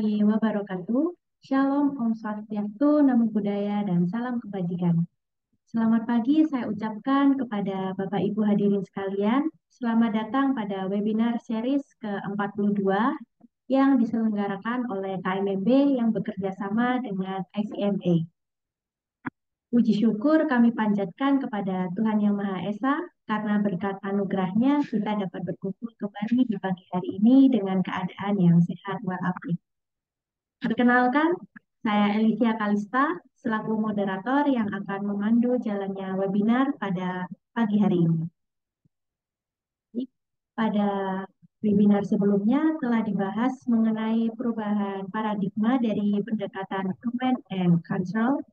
warahmatullahi wabarakatuh. Shalom, Om Swastiastu, Namo Buddhaya, dan salam kebajikan. Selamat pagi saya ucapkan kepada Bapak Ibu hadirin sekalian. Selamat datang pada webinar series ke-42 yang diselenggarakan oleh KMMB yang bekerja sama dengan ICMA. Puji syukur kami panjatkan kepada Tuhan Yang Maha Esa karena berkat anugerahnya kita dapat berkumpul kembali di pagi hari ini dengan keadaan yang sehat walafiat. Perkenalkan, saya Alicia Kalista selaku moderator yang akan memandu jalannya webinar pada pagi hari ini. Pada webinar sebelumnya telah dibahas mengenai perubahan paradigma dari pendekatan command and control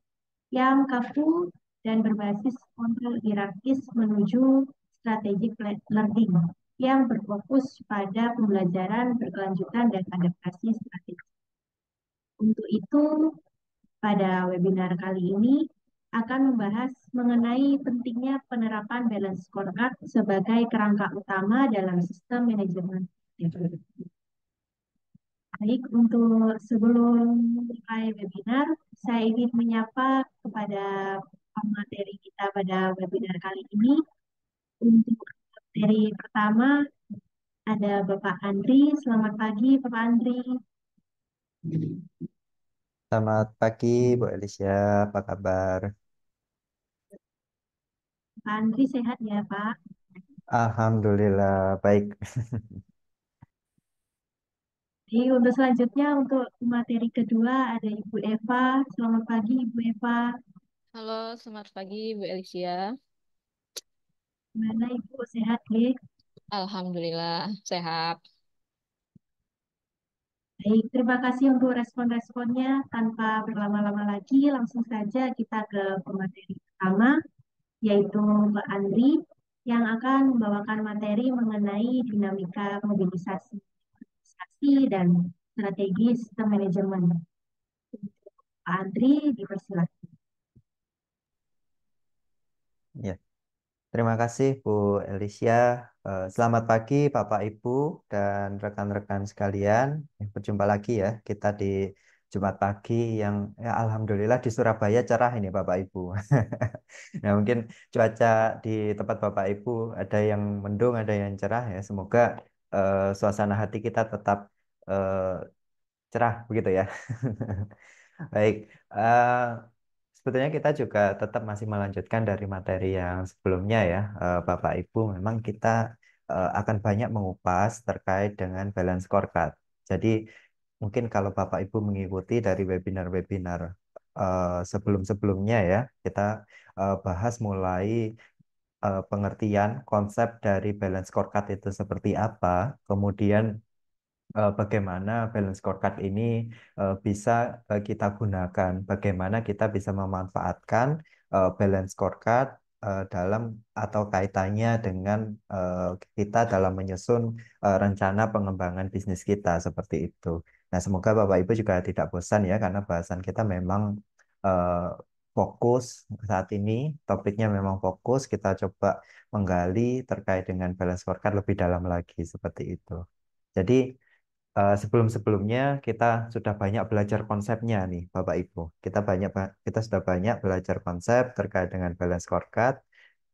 yang kaku dan berbasis kontrol hierarkis menuju strategic learning yang berfokus pada pembelajaran berkelanjutan dan adaptasi strategis. Untuk itu, pada webinar kali ini akan membahas mengenai pentingnya penerapan balance scorecard sebagai kerangka utama dalam sistem manajemen. Baik, untuk sebelum mulai webinar, saya ingin menyapa kepada pemateri kita pada webinar kali ini. Untuk materi pertama ada Bapak Andri. Selamat pagi, Bapak Andri. Selamat pagi, Bu Elisha. Apa kabar? Pak Andri sehat ya, Pak? Alhamdulillah, baik. Jadi untuk selanjutnya untuk materi kedua ada Ibu Eva. Selamat pagi Ibu Eva. Halo, selamat pagi Bu Alicia. Gimana Ibu sehat ya? Alhamdulillah sehat. Baik, terima kasih untuk respon-responnya. Tanpa berlama-lama lagi, langsung saja kita ke pemateri pertama, yaitu Mbak Andri, yang akan membawakan materi mengenai dinamika mobilisasi dan strategi sistem manajemen. Pak Andri, dipersilakan. Ya, terima kasih Bu Elisha. Selamat pagi Bapak Ibu dan rekan-rekan sekalian. Berjumpa lagi ya kita di Jumat pagi yang ya, Alhamdulillah di Surabaya cerah ini Bapak Ibu. Nah mungkin cuaca di tempat Bapak Ibu ada yang mendung, ada yang cerah ya. Semoga suasana hati kita tetap eh, cerah begitu ya. Baik, sebetulnya kita juga tetap masih melanjutkan dari materi yang sebelumnya ya, Bapak Ibu. Memang kita akan banyak mengupas terkait dengan balance scorecard. Jadi mungkin kalau Bapak Ibu mengikuti dari webinar-webinar sebelum-sebelumnya ya, kita bahas mulai pengertian konsep dari balance scorecard itu seperti apa, kemudian bagaimana balance scorecard ini bisa kita gunakan, bagaimana kita bisa memanfaatkan balance scorecard dalam atau kaitannya dengan kita dalam menyusun rencana pengembangan bisnis kita seperti itu. Nah, semoga Bapak Ibu juga tidak bosan ya karena bahasan kita memang eh, fokus saat ini, topiknya memang fokus, kita coba menggali terkait dengan balance scorecard lebih dalam lagi seperti itu. Jadi sebelum-sebelumnya kita sudah banyak belajar konsepnya nih, Bapak Ibu. Kita sudah banyak belajar konsep terkait dengan balance scorecard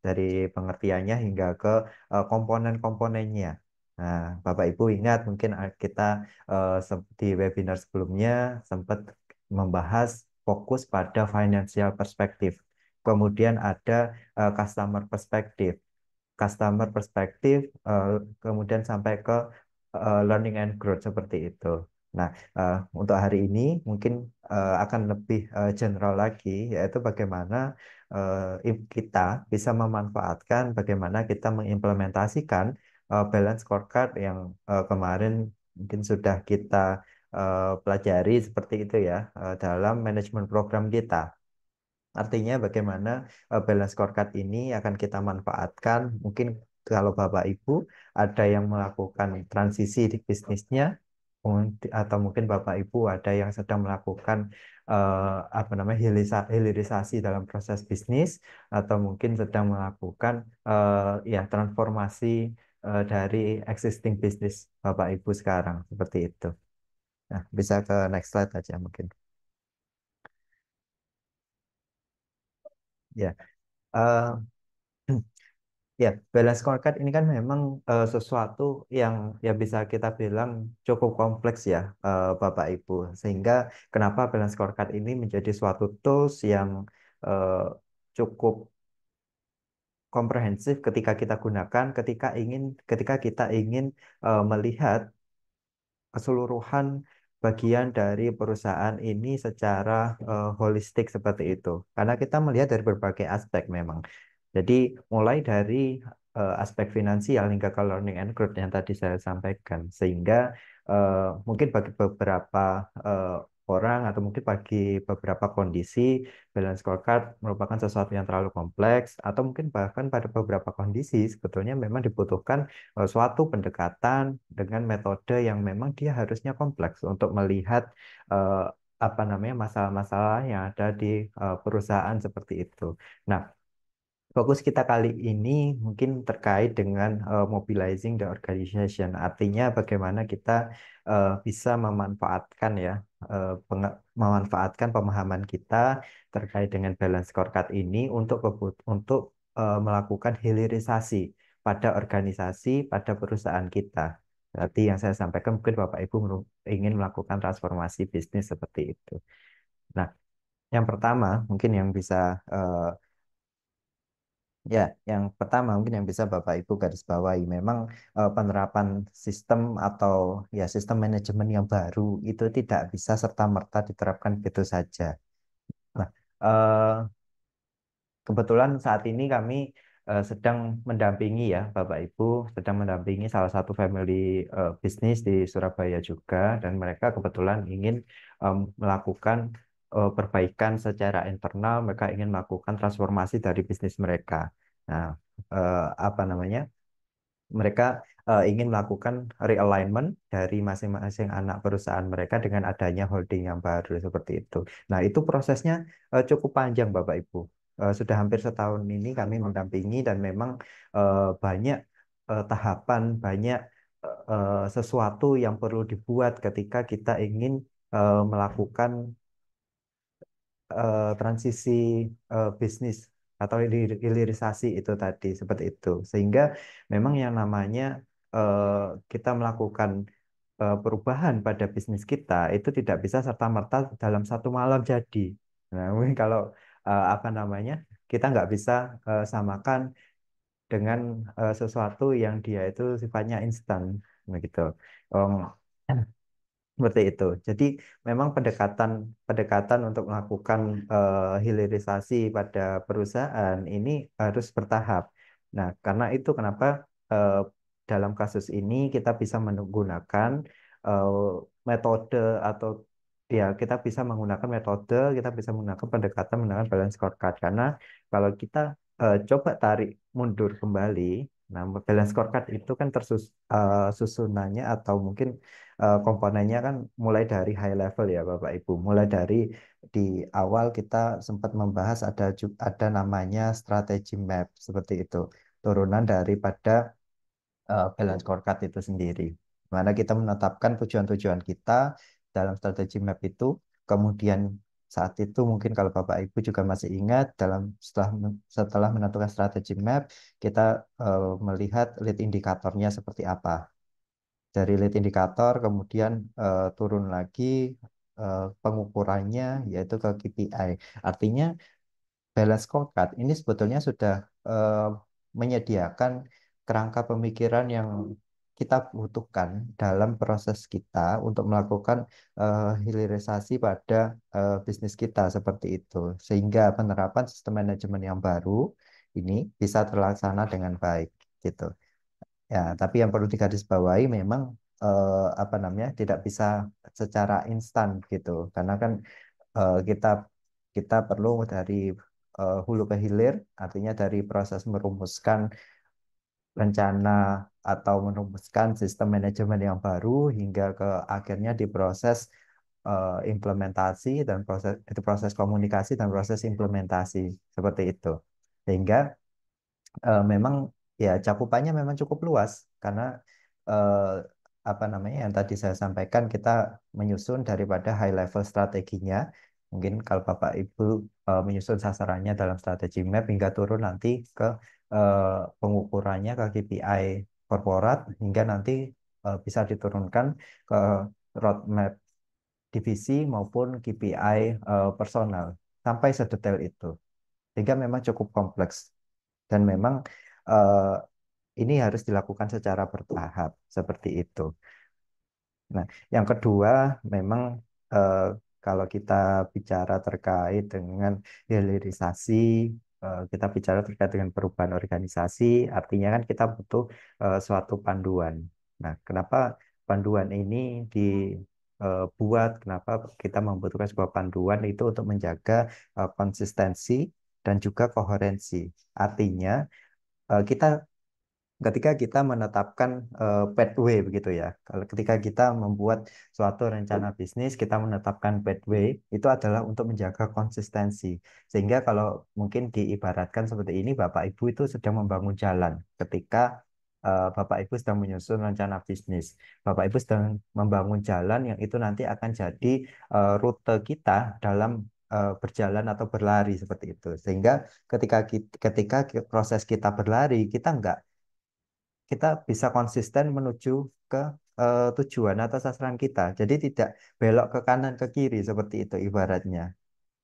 dari pengertiannya hingga ke komponen-komponennya. Nah, Bapak Ibu ingat mungkin kita di webinar sebelumnya sempat membahas fokus pada financial perspective. Kemudian ada customer perspektif, kemudian sampai ke learning and growth seperti itu. Nah, untuk hari ini mungkin akan lebih general lagi, yaitu bagaimana kita bisa memanfaatkan, bagaimana kita mengimplementasikan balance scorecard yang kemarin mungkin sudah kita pelajari seperti itu ya dalam manajemen program kita. Artinya bagaimana balance scorecard ini akan kita manfaatkan. Mungkin kalau Bapak Ibu ada yang melakukan transisi di bisnisnya, atau mungkin Bapak Ibu ada yang sedang melakukan apa namanya hilirisasi dalam proses bisnis, atau mungkin sedang melakukan ya transformasi dari existing bisnis Bapak Ibu sekarang seperti itu. Nah, bisa ke next slide aja mungkin. Ya, eh, ya, balance scorecard ini kan memang sesuatu yang ya bisa kita bilang cukup kompleks ya, Bapak Ibu. Sehingga kenapa balance scorecard ini menjadi suatu tools yang eh, cukup komprehensif ketika kita gunakan, ketika kita ingin melihat keseluruhan bagian dari perusahaan ini secara holistik seperti itu. Karena kita melihat dari berbagai aspek memang. Jadi mulai dari aspek finansial hingga ke learning and growth yang tadi saya sampaikan. Sehingga mungkin bagi beberapa orang atau mungkin bagi beberapa kondisi balance scorecard merupakan sesuatu yang terlalu kompleks atau mungkin bahkan pada beberapa kondisi sebetulnya memang dibutuhkan suatu pendekatan dengan metode yang memang dia harusnya kompleks untuk melihat eh, apa namanya masalah-masalah yang ada di perusahaan seperti itu. Nah, fokus kita kali ini mungkin terkait dengan mobilizing the organization, artinya bagaimana kita bisa memanfaatkan ya, memanfaatkan pemahaman kita terkait dengan balance scorecard ini untuk melakukan hilirisasi pada organisasi, pada perusahaan kita. Berarti yang saya sampaikan mungkin Bapak Ibu ingin melakukan transformasi bisnis seperti itu. Nah, yang pertama mungkin yang bisa ya, yang pertama mungkin yang bisa Bapak Ibu garis bawahi memang penerapan sistem atau ya sistem manajemen yang baru itu tidak bisa serta-merta diterapkan begitu saja. Nah, eh, kebetulan saat ini kami sedang mendampingi ya Bapak Ibu, sedang mendampingi salah satu family bisnis di Surabaya juga dan mereka kebetulan ingin melakukan perbaikan secara internal, mereka ingin melakukan transformasi dari bisnis mereka. Nah, apa namanya? Mereka ingin melakukan realignment dari masing-masing anak perusahaan mereka dengan adanya holding yang baru seperti itu. Nah, itu prosesnya cukup panjang, Bapak Ibu. Sudah hampir setahun ini kami mendampingi dan memang banyak tahapan, banyak sesuatu yang perlu dibuat ketika kita ingin melakukan transisi bisnis atau hilirisasi itu tadi seperti itu. Sehingga memang yang namanya kita melakukan perubahan pada bisnis kita itu tidak bisa serta-merta dalam satu malam jadi. Nah, mungkin kalau apa namanya kita nggak bisa samakan dengan sesuatu yang dia itu sifatnya instan, begitu. Um, Seperti itu. Jadi memang pendekatan pendekatan untuk melakukan hilirisasi pada perusahaan ini harus bertahap. Nah, karena itu kenapa eh, dalam kasus ini kita bisa menggunakan eh, metode atau ya kita bisa menggunakan metode, kita bisa menggunakan pendekatan menggunakan balance scorecard. Karena kalau kita coba tarik mundur kembali, nah balance scorecard itu kan susunannya atau mungkin komponennya kan mulai dari high level ya Bapak Ibu. Mulai dari di awal kita sempat membahas ada namanya strategi map seperti itu. Turunan daripada balance scorecard itu sendiri. Mana kita menetapkan tujuan-tujuan kita dalam strategi map itu. Kemudian saat itu mungkin kalau Bapak Ibu juga masih ingat setelah menentukan strategi map kita melihat lead indikatornya seperti apa. Dari lead indikator kemudian turun lagi pengukurannya yaitu ke KPI. Artinya balance scorecard ini sebetulnya sudah eh, menyediakan kerangka pemikiran yang kita butuhkan dalam proses kita untuk melakukan hilirisasi pada bisnis kita seperti itu. Sehingga penerapan sistem manajemen yang baru ini bisa terlaksana dengan baik gitu. Ya, tapi yang perlu digarisbawahi memang apa namanya tidak bisa secara instan gitu, karena kan kita kita perlu dari hulu ke hilir, artinya dari proses merumuskan rencana atau merumuskan sistem manajemen yang baru hingga ke akhirnya diproses implementasi dan proses komunikasi dan proses implementasi seperti itu. Sehingga memang ya cakupannya memang cukup luas karena eh, apa namanya yang tadi saya sampaikan, kita menyusun daripada high level strateginya. Mungkin kalau Bapak Ibu menyusun sasarannya dalam strategi map hingga turun nanti ke pengukurannya ke KPI korporat hingga nanti bisa diturunkan ke roadmap divisi maupun KPI personal sampai sedetail itu. Sehingga memang cukup kompleks dan memang eh, ini harus dilakukan secara bertahap seperti itu. Nah, yang kedua memang eh, kalau kita bicara terkait dengan hilirisasi, kita bicara terkait dengan perubahan organisasi, artinya kan kita butuh suatu panduan. Nah, kenapa panduan ini dibuat? Kenapa kita membutuhkan sebuah panduan itu untuk menjaga konsistensi dan juga koherensi. Artinya kita ketika kita menetapkan pathway begitu ya. Kalau ketika kita membuat suatu rencana bisnis, kita menetapkan pathway itu adalah untuk menjaga konsistensi. Sehingga kalau mungkin diibaratkan seperti ini, Bapak Ibu itu sedang membangun jalan. Ketika Bapak Ibu sedang menyusun rencana bisnis, Bapak Ibu sedang membangun jalan yang itu nanti akan jadi rute kita dalam berjalan atau berlari seperti itu. Sehingga ketika proses kita berlari, kita bisa konsisten menuju ke tujuan atau sasaran kita. Jadi tidak belok ke kanan ke kiri seperti itu ibaratnya.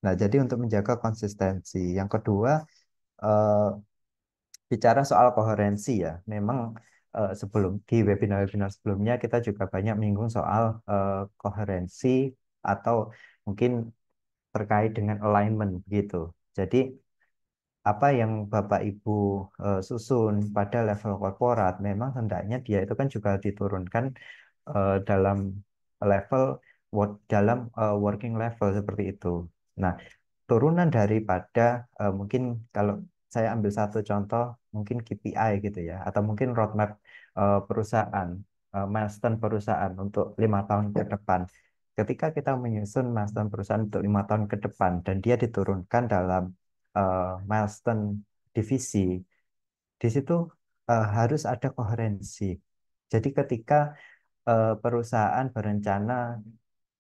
Nah, jadi untuk menjaga konsistensi. Yang kedua, eh, bicara soal koherensi ya. Memang sebelum di webinar-webinar sebelumnya kita juga banyak menyinggung soal koherensi atau mungkin terkait dengan alignment gitu. Jadi apa yang Bapak Ibu susun pada level korporat, memang hendaknya dia itu kan juga diturunkan dalam level dalam working level seperti itu. Nah, turunan daripada mungkin kalau saya ambil satu contoh, mungkin KPI gitu ya, atau mungkin roadmap perusahaan, milestone perusahaan untuk 5 tahun ke depan. Ketika kita menyusun milestone perusahaan untuk 5 tahun ke depan dan dia diturunkan dalam milestone divisi, di situ harus ada koherensi. Jadi ketika perusahaan berencana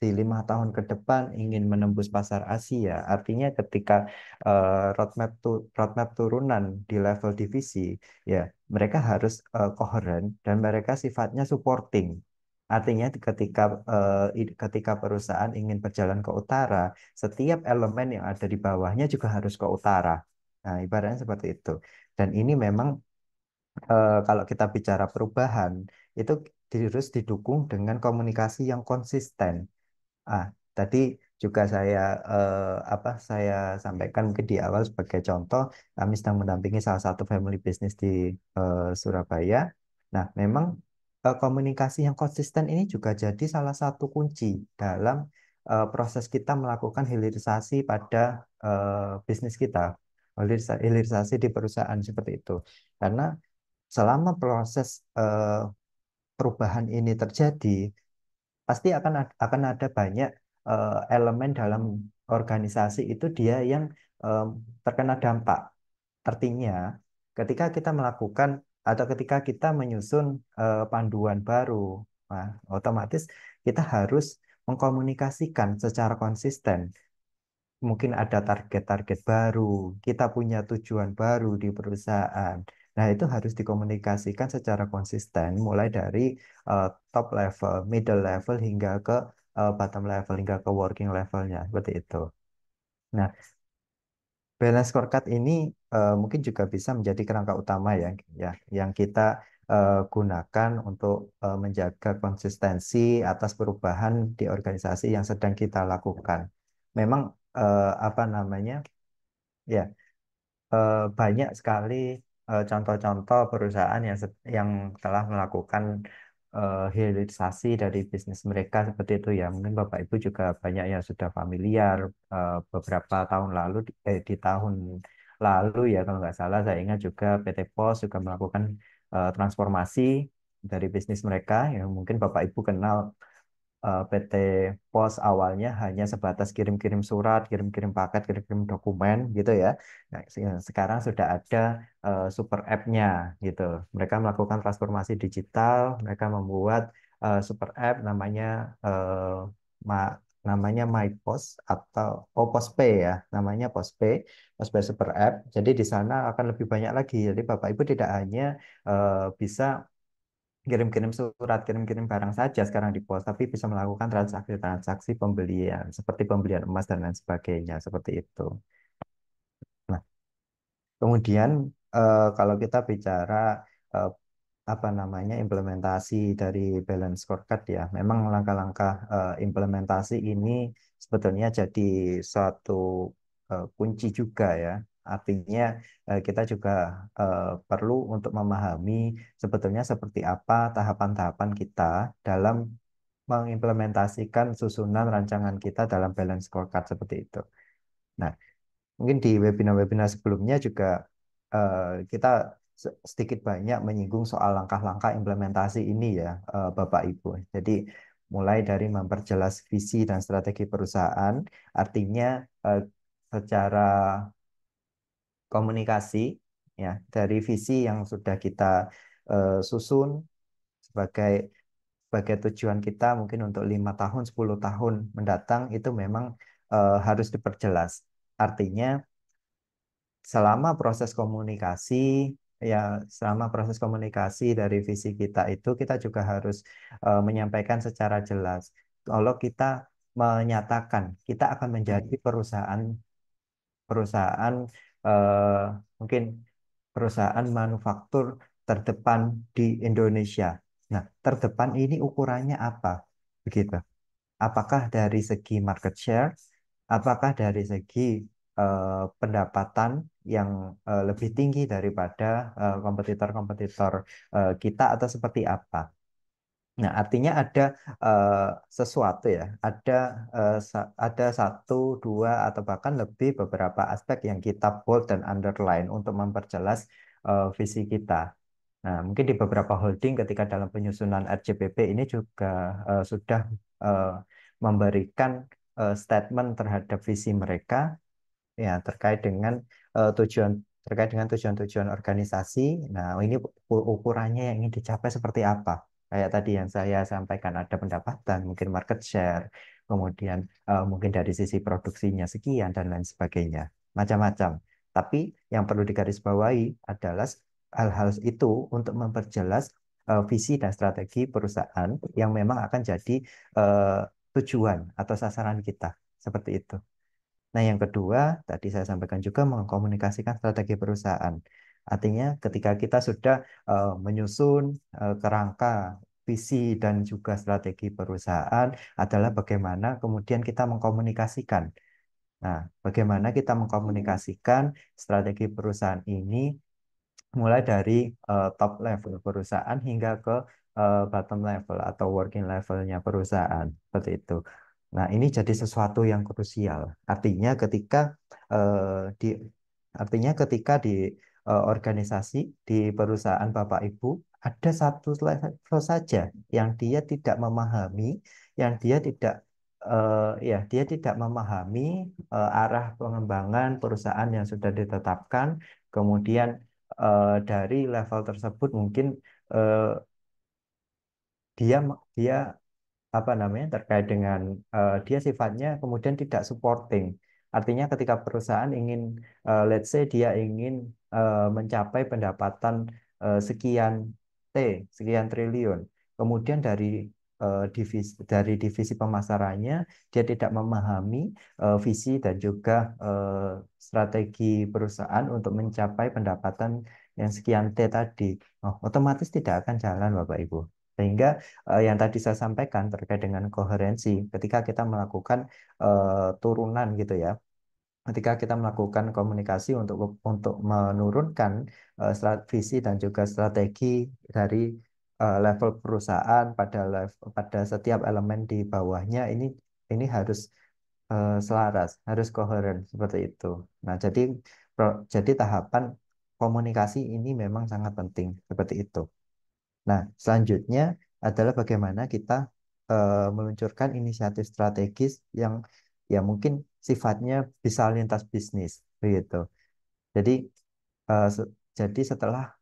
di 5 tahun ke depan ingin menembus pasar Asia, artinya ketika roadmap turunan di level divisi, ya mereka harus koheren dan mereka sifatnya supporting. Artinya ketika perusahaan ingin berjalan ke utara, setiap elemen yang ada di bawahnya juga harus ke utara. Nah, ibaratnya seperti itu. Dan ini memang kalau kita bicara perubahan, itu harus didukung dengan komunikasi yang konsisten. Ah, tadi juga saya sampaikan mungkin di awal sebagai contoh, kami sedang mendampingi salah satu family business di Surabaya. Nah, memang komunikasi yang konsisten ini juga jadi salah satu kunci dalam proses kita melakukan hilirisasi pada bisnis kita, hilirisasi di perusahaan seperti itu. Karena selama proses perubahan ini terjadi, pasti akan ada banyak elemen dalam organisasi itu dia yang em, terkena dampak. Artinya, ketika kita melakukan atau ketika kita menyusun panduan baru, nah, otomatis kita harus mengkomunikasikan secara konsisten. Mungkin ada target-target baru, kita punya tujuan baru di perusahaan. Nah, itu harus dikomunikasikan secara konsisten, mulai dari top level, middle level, hingga ke bottom level, hingga ke working levelnya, seperti itu. Nah, balance scorecard ini mungkin juga bisa menjadi kerangka utama ya, yang kita gunakan untuk menjaga konsistensi atas perubahan di organisasi yang sedang kita lakukan. Memang apa namanya? Ya, banyak sekali contoh-contoh perusahaan yang telah melakukan hilirisasi dari bisnis mereka seperti itu ya. Mungkin Bapak Ibu juga banyak yang sudah familiar beberapa tahun lalu di tahun lalu ya kalau nggak salah saya ingat juga PT POS juga melakukan transformasi dari bisnis mereka yang mungkin Bapak Ibu kenal. PT Pos awalnya hanya sebatas kirim-kirim surat, kirim-kirim paket, kirim-kirim dokumen gitu ya. Nah, sekarang sudah ada super app-nya gitu. Mereka melakukan transformasi digital, mereka membuat super app eh, ma- namanya My Post atau Postpay ya, namanya Postpay super app. Jadi di sana akan lebih banyak lagi. Jadi Bapak Ibu tidak hanya bisa kirim-kirim surat, kirim-kirim barang saja sekarang di pos, tapi bisa melakukan transaksi-transaksi pembelian seperti pembelian emas dan lain sebagainya seperti itu. Nah, kemudian kalau kita bicara eh, apa namanya implementasi dari balance scorecard ya, memang langkah-langkah implementasi ini sebetulnya jadi suatu kunci juga ya. Artinya kita juga perlu untuk memahami sebetulnya seperti apa tahapan-tahapan kita dalam mengimplementasikan susunan rancangan kita dalam balance scorecard seperti itu. Nah, mungkin di webinar-webinar sebelumnya juga kita sedikit banyak menyinggung soal langkah-langkah implementasi ini ya, Bapak Ibu. Jadi mulai dari memperjelas visi dan strategi perusahaan, artinya secara komunikasi ya dari visi yang sudah kita susun sebagai sebagai tujuan kita mungkin untuk 5 tahun, 10 tahun mendatang itu memang harus diperjelas. Artinya selama proses komunikasi ya selama proses komunikasi dari visi kita itu kita juga harus menyampaikan secara jelas kalau kita menyatakan kita akan menjadi perusahaan perusahaan eh, mungkin perusahaan manufaktur terdepan di Indonesia. Nah, terdepan ini ukurannya apa? Begitu. Apakah dari segi market share, apakah dari segi pendapatan yang lebih tinggi daripada kompetitor-kompetitor kita atau seperti apa? Nah, artinya ada eh, sesuatu ya, ada satu, dua, atau bahkan lebih beberapa aspek yang kita bold dan underline untuk memperjelas visi kita. Nah, mungkin di beberapa holding ketika dalam penyusunan RJBP ini juga sudah eh, memberikan statement terhadap visi mereka ya terkait dengan tujuan-tujuan organisasi. Nah, ini ukurannya yang ingin dicapai seperti apa? Kayak tadi yang saya sampaikan ada pendapatan, mungkin market share, kemudian mungkin dari sisi produksinya sekian dan lain sebagainya, macam-macam. Tapi yang perlu digarisbawahi adalah hal-hal itu untuk memperjelas visi dan strategi perusahaan yang memang akan jadi eh, tujuan atau sasaran kita seperti itu. Nah, yang kedua, tadi saya sampaikan juga mengkomunikasikan strategi perusahaan. Artinya, ketika kita sudah menyusun kerangka visi dan juga strategi perusahaan, adalah bagaimana kemudian kita mengkomunikasikan. Nah, bagaimana kita mengkomunikasikan strategi perusahaan ini mulai dari top level perusahaan hingga ke bottom level atau working levelnya perusahaan seperti itu. Nah, ini jadi sesuatu yang krusial. Eh, di artinya ketika di organisasi di perusahaan Bapak Ibu ada satu level saja yang dia tidak memahami, yang dia tidak dia tidak memahami arah pengembangan perusahaan yang sudah ditetapkan, kemudian dari level tersebut mungkin eh, dia apa namanya terkait dengan dia sifatnya kemudian tidak supporting. Artinya ketika perusahaan ingin let's say dia ingin mencapai pendapatan sekian T, sekian triliun. Kemudian dari divisi pemasarannya dia tidak memahami visi dan juga strategi perusahaan untuk mencapai pendapatan yang sekian T tadi. Oh, otomatis tidak akan jalan Bapak Ibu. Sehingga yang tadi saya sampaikan terkait dengan koherensi, ketika kita melakukan turunan gitu ya, ketika kita melakukan komunikasi untuk menurunkan visi dan juga strategi dari level perusahaan pada setiap elemen di bawahnya ini harus selaras, harus koheren seperti itu. Nah, jadi tahapan komunikasi ini memang sangat penting seperti itu. Nah, selanjutnya adalah bagaimana kita meluncurkan inisiatif strategis yang ya mungkin sifatnya bisa lintas bisnis, begitu. Jadi, eh, setelah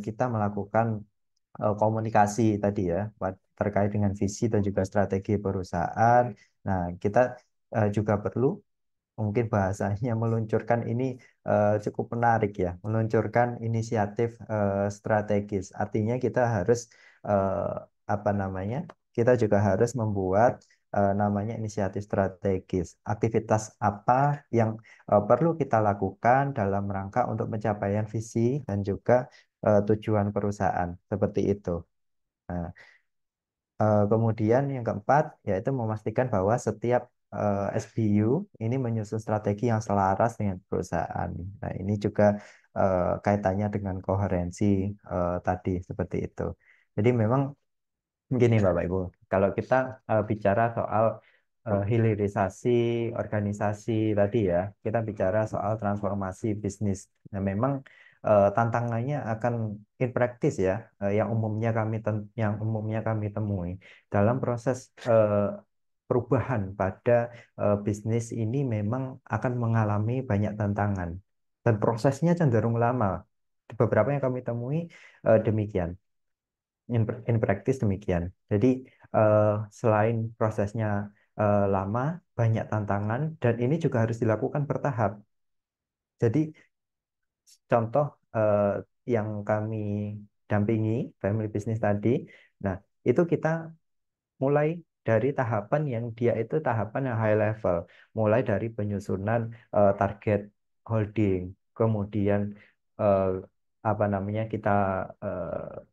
kita melakukan komunikasi tadi ya, terkait dengan visi dan juga strategi perusahaan. Nah, kita juga perlu mungkin bahasanya meluncurkan ini cukup menarik ya, meluncurkan inisiatif strategis. Artinya kita harus eh, apa namanya? Kita juga harus membuat namanya inisiatif strategis. Aktivitas apa yang perlu kita lakukan dalam rangka untuk pencapaian visi dan juga tujuan perusahaan seperti itu. Nah, kemudian yang keempat yaitu memastikan bahwa setiap SBU ini menyusun strategi yang selaras dengan perusahaan. Nah, ini juga kaitannya dengan koherensi tadi seperti itu. Jadi memang gini Bapak Ibu, kalau kita bicara soal hilirisasi organisasi tadi ya, kita bicara soal transformasi bisnis. Nah, memang tantangannya akan in practice ya, yang umumnya kami temui dalam proses perubahan pada bisnis ini memang akan mengalami banyak tantangan dan prosesnya cenderung lama. Beberapa yang kami temui demikian. In practice demikian. Jadi selain prosesnya lama, banyak tantangan, dan ini juga harus dilakukan bertahap. Jadi contoh yang kami dampingi, family business tadi, nah itu kita mulai dari tahapan yang dia itu tahapan yang high level, mulai dari penyusunan target holding, kemudian eh, apa namanya kita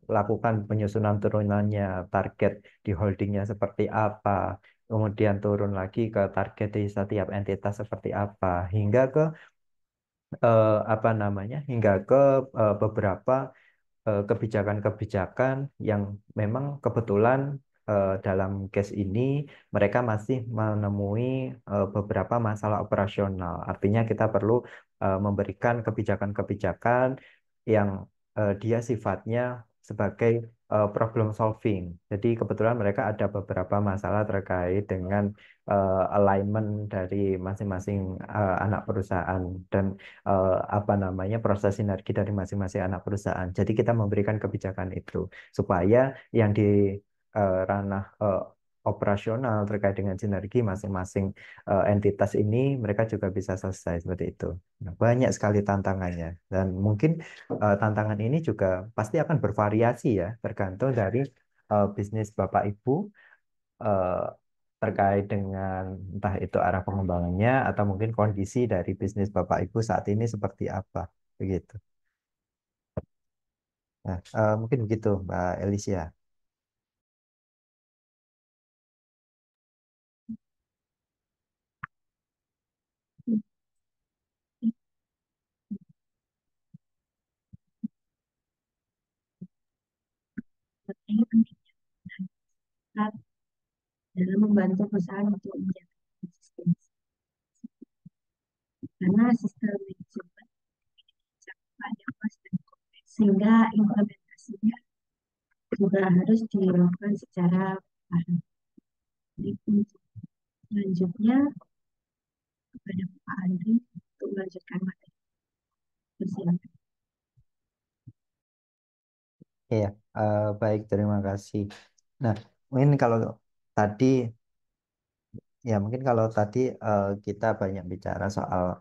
lakukan penyusunan turunannya, target di holdingnya seperti apa, kemudian turun lagi ke target di setiap entitas seperti apa, hingga ke apa namanya, hingga ke beberapa kebijakan-kebijakan yang memang kebetulan dalam case ini mereka masih menemui beberapa masalah operasional. Artinya kita perlu memberikan kebijakan-kebijakan yang dia sifatnya sebagai problem solving. Jadi kebetulan mereka ada beberapa masalah terkait dengan alignment dari masing-masing anak perusahaan dan apa namanya proses sinergi dari masing-masing anak perusahaan. Jadi kita memberikan kebijakan itu supaya yang di ranah operasional terkait dengan sinergi masing-masing entitas ini mereka juga bisa selesai seperti itu. Nah, banyak sekali tantangannya dan mungkin tantangan ini juga pasti akan bervariasi ya tergantung dari bisnis Bapak Ibu eh, terkait dengan entah itu arah pengembangannya atau mungkin kondisi dari bisnis Bapak Ibu saat ini seperti apa begitu. Nah, mungkin begitu Mbak Elisia. Ini penting dalam membantu perusahaan untuk menjaga konsistensi. Karena sistem manajemen ada pas dan kompleks, sehingga implementasinya juga harus dilakukan secara paham. Jadi, untuk selanjutnya kepada Pak Andri untuk melanjutkan materi. Persilakan. Iya, baik terima kasih. Nah, mungkin kalau tadi ya mungkin kalau tadi kita banyak bicara soal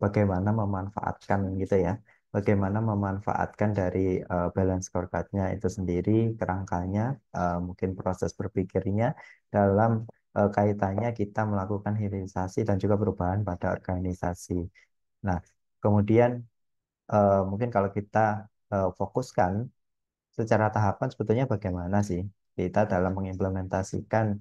bagaimana memanfaatkan gitu ya, bagaimana memanfaatkan dari balance scorecard-nya itu sendiri, kerangkanya, mungkin proses berpikirnya dalam kaitannya kita melakukan hilirisasi dan juga perubahan pada organisasi. Nah, kemudian mungkin kalau kita fokuskan secara tahapan sebetulnya bagaimana sih kita dalam mengimplementasikan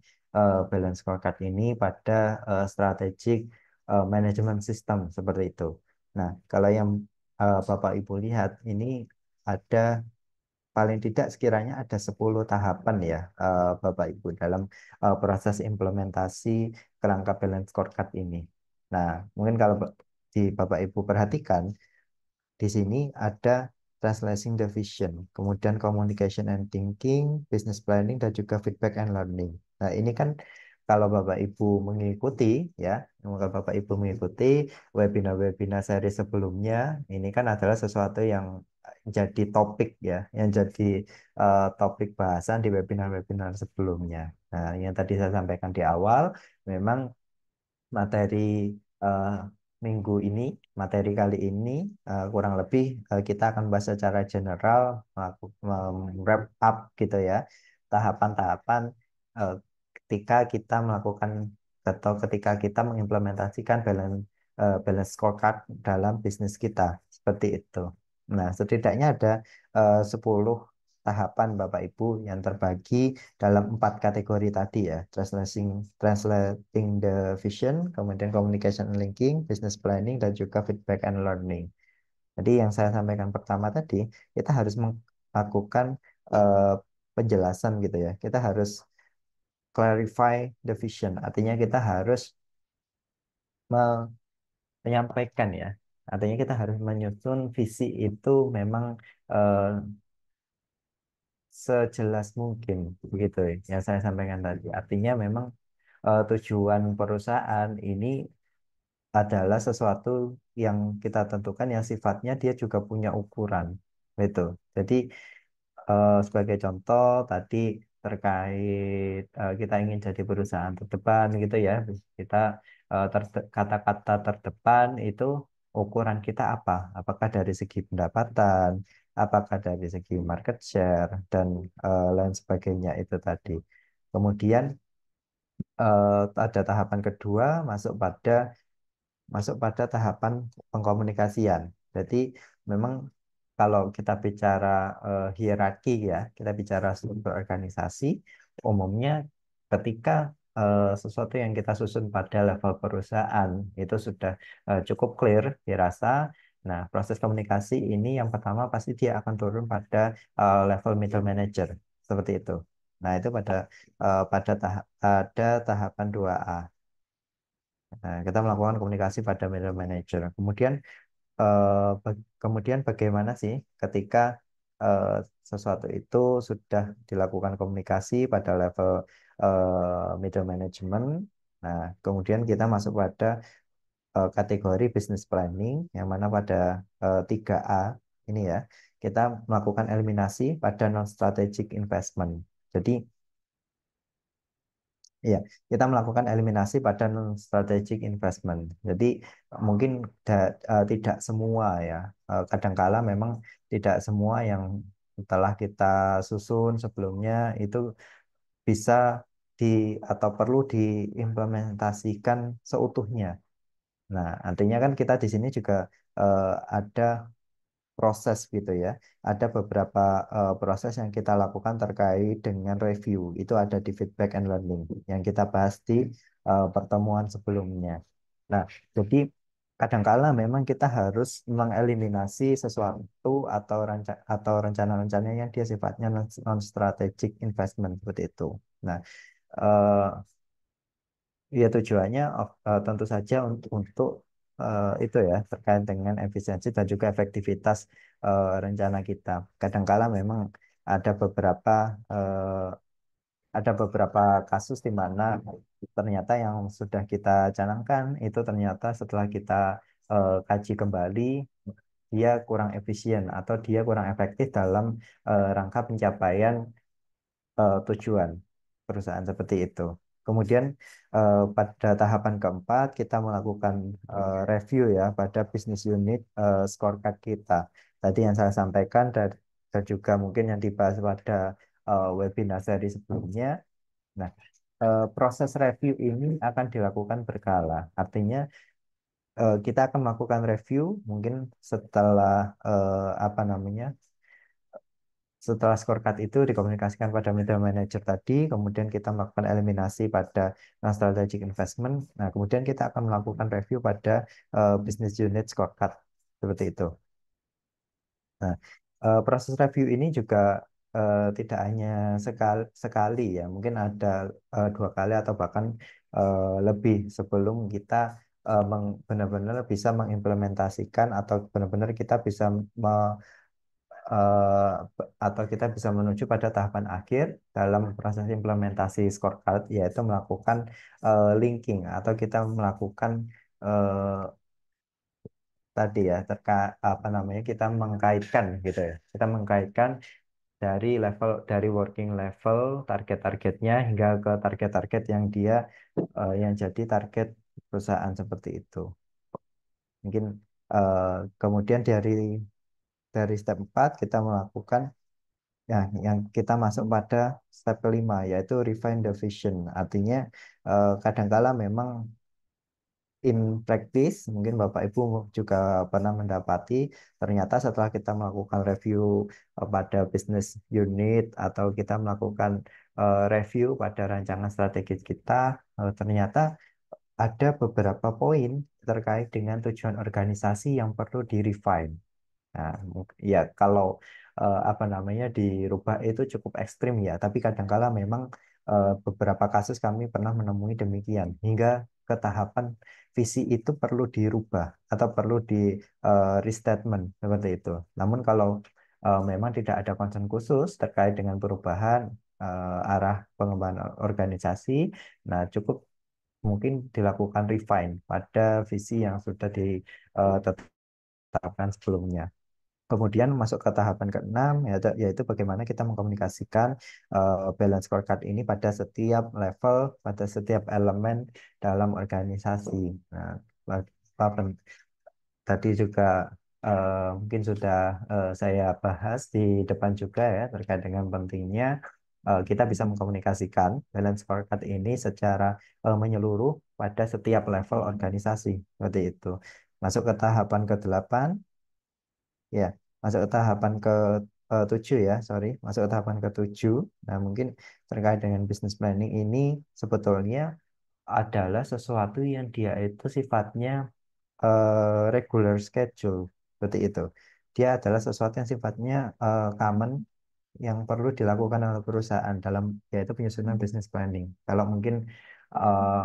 balance scorecard ini pada strategic management system seperti itu. Nah, kalau yang Bapak Ibu lihat ini ada paling tidak sekiranya ada 10 tahapan ya Bapak Ibu dalam proses implementasi kerangka balance scorecard ini. Nah, mungkin kalau di Bapak Ibu perhatikan di sini ada translating the vision, kemudian communication and thinking, business planning, dan juga feedback and learning. Nah, ini kan kalau Bapak Ibu mengikuti ya, kalau Bapak Ibu mengikuti webinar-webinar seri sebelumnya, ini kan adalah sesuatu yang jadi topik ya, yang jadi topik bahasan di webinar-webinar sebelumnya. Nah, yang tadi saya sampaikan di awal, memang materi eh, minggu ini, materi kali ini kurang lebih kita akan bahas secara general, wrap up gitu ya, tahapan-tahapan eh, ketika kita melakukan atau ketika kita mengimplementasikan balance scorecard dalam bisnis kita, seperti itu. Nah, setidaknya ada 10 tahapan Bapak Ibu yang terbagi dalam 4 kategori tadi ya, translating the vision, kemudian communication and linking, business planning, dan juga feedback and learning. Jadi yang saya sampaikan pertama tadi, kita harus melakukan eh, penjelasan gitu ya. Kita harus clarify the vision, artinya kita harus me- menyampaikan ya. Artinya kita harus menyusun visi itu memang eh, sejelas mungkin begitu ya, yang saya sampaikan tadi. Artinya memang tujuan perusahaan ini adalah sesuatu yang kita tentukan yang sifatnya dia juga punya ukuran. Gitu. Jadi sebagai contoh tadi terkait kita ingin jadi perusahaan terdepan gitu ya. Kita kata-kata terdepan itu ukuran kita apa? Apakah dari segi pendapatan, apakah dari segi market share dan lain sebagainya itu tadi. Kemudian ada tahapan kedua masuk pada tahapan pengkomunikasian. Jadi memang kalau kita bicara hierarki ya, kita bicara struktur organisasi, umumnya ketika sesuatu yang kita susun pada level perusahaan itu sudah cukup clear dirasa. Nah, proses komunikasi ini yang pertama pasti dia akan turun pada level middle manager seperti itu. Nah, itu pada tahapan 2A. Nah, kita melakukan komunikasi pada middle manager. Kemudian bagaimana sih ketika eh, sesuatu itu sudah dilakukan komunikasi pada level middle management. Nah, kemudian kita masuk pada kategori business planning, yang mana pada 3A ini ya, kita melakukan eliminasi pada non-strategic investment. Jadi iya, kita melakukan eliminasi pada non-strategic investment. Jadi mungkin tidak semua ya, kadangkala memang tidak semua yang telah kita susun sebelumnya itu bisa di atau perlu diimplementasikan seutuhnya. Nah, artinya kan kita di sini juga ada proses gitu ya. Ada beberapa proses yang kita lakukan terkait dengan review. Itu ada di feedback and learning yang kita bahas di pertemuan sebelumnya. Nah, jadi kadangkala memang kita harus mengeliminasi sesuatu atau rencana-rencana yang dia sifatnya non-strategic investment seperti itu. Nah, eh, ya tujuannya tentu saja untuk itu ya terkait dengan efisiensi dan juga efektivitas rencana kita. Kadangkala memang ada beberapa eh, ada beberapa kasus di mana ternyata yang sudah kita canangkan itu ternyata setelah kita kaji kembali dia kurang efisien atau dia kurang efektif dalam rangka pencapaian tujuan perusahaan seperti itu. Kemudian pada tahapan keempat kita melakukan review ya pada bisnis unit scorecard kita. Tadi yang saya sampaikan dan juga mungkin yang dibahas pada webinar seri sebelumnya. Nah, proses review ini akan dilakukan berkala. Artinya kita akan melakukan review mungkin setelah apa namanya setelah scorecard itu dikomunikasikan pada middle manager tadi, kemudian kita melakukan eliminasi pada non-strategic investment. Nah, kemudian kita akan melakukan review pada business unit scorecard seperti itu. Nah, proses review ini juga tidak hanya sekali ya, mungkin ada 2 kali atau bahkan lebih sebelum kita benar-benar bisa mengimplementasikan atau benar-benar kita bisa atau kita bisa menuju pada tahapan akhir dalam proses implementasi scorecard, yaitu melakukan linking atau kita melakukan eh, tadi ya terkait apa namanya kita mengkaitkan gitu ya. Kita mengkaitkan dari level dari working level target-targetnya hingga ke target-target yang dia yang jadi target perusahaan seperti itu. Mungkin eh, kemudian dari step 4 kita melakukan ya yang kita masuk pada step kelima yaitu refine the vision. Artinya kadangkala memang in practice, mungkin Bapak Ibu juga pernah mendapati, ternyata setelah kita melakukan review pada business unit atau kita melakukan review pada rancangan strategis kita, ternyata ada beberapa poin terkait dengan tujuan organisasi yang perlu di-refine. Nah, ya kalau apa namanya dirubah itu cukup ekstrim ya, tapi kadangkala memang beberapa kasus kami pernah menemui demikian hingga ke tahapan visi itu perlu dirubah atau perlu di restatement seperti itu. Namun kalau memang tidak ada concern khusus terkait dengan perubahan arah pengembangan organisasi, nah cukup mungkin dilakukan refine pada visi yang sudah ditetapkan sebelumnya. Kemudian masuk ke tahapan keenam, yaitu bagaimana kita mengkomunikasikan balance scorecard ini pada setiap level, pada setiap elemen dalam organisasi. Nah, tadi juga mungkin sudah saya bahas di depan juga ya terkait dengan pentingnya kita bisa mengkomunikasikan balance scorecard ini secara menyeluruh pada setiap level organisasi. Seperti itu. Masuk ke tahapan ke-8. Ya, masuk ke tahapan ke 7 ya, sorry, masuk ke tahapan ke-7. Nah, mungkin terkait dengan business planning ini sebetulnya adalah sesuatu yang dia itu sifatnya regular schedule, seperti itu. Dia adalah sesuatu yang sifatnya common yang perlu dilakukan oleh perusahaan dalam yaitu penyusunan business planning. Kalau mungkin eh,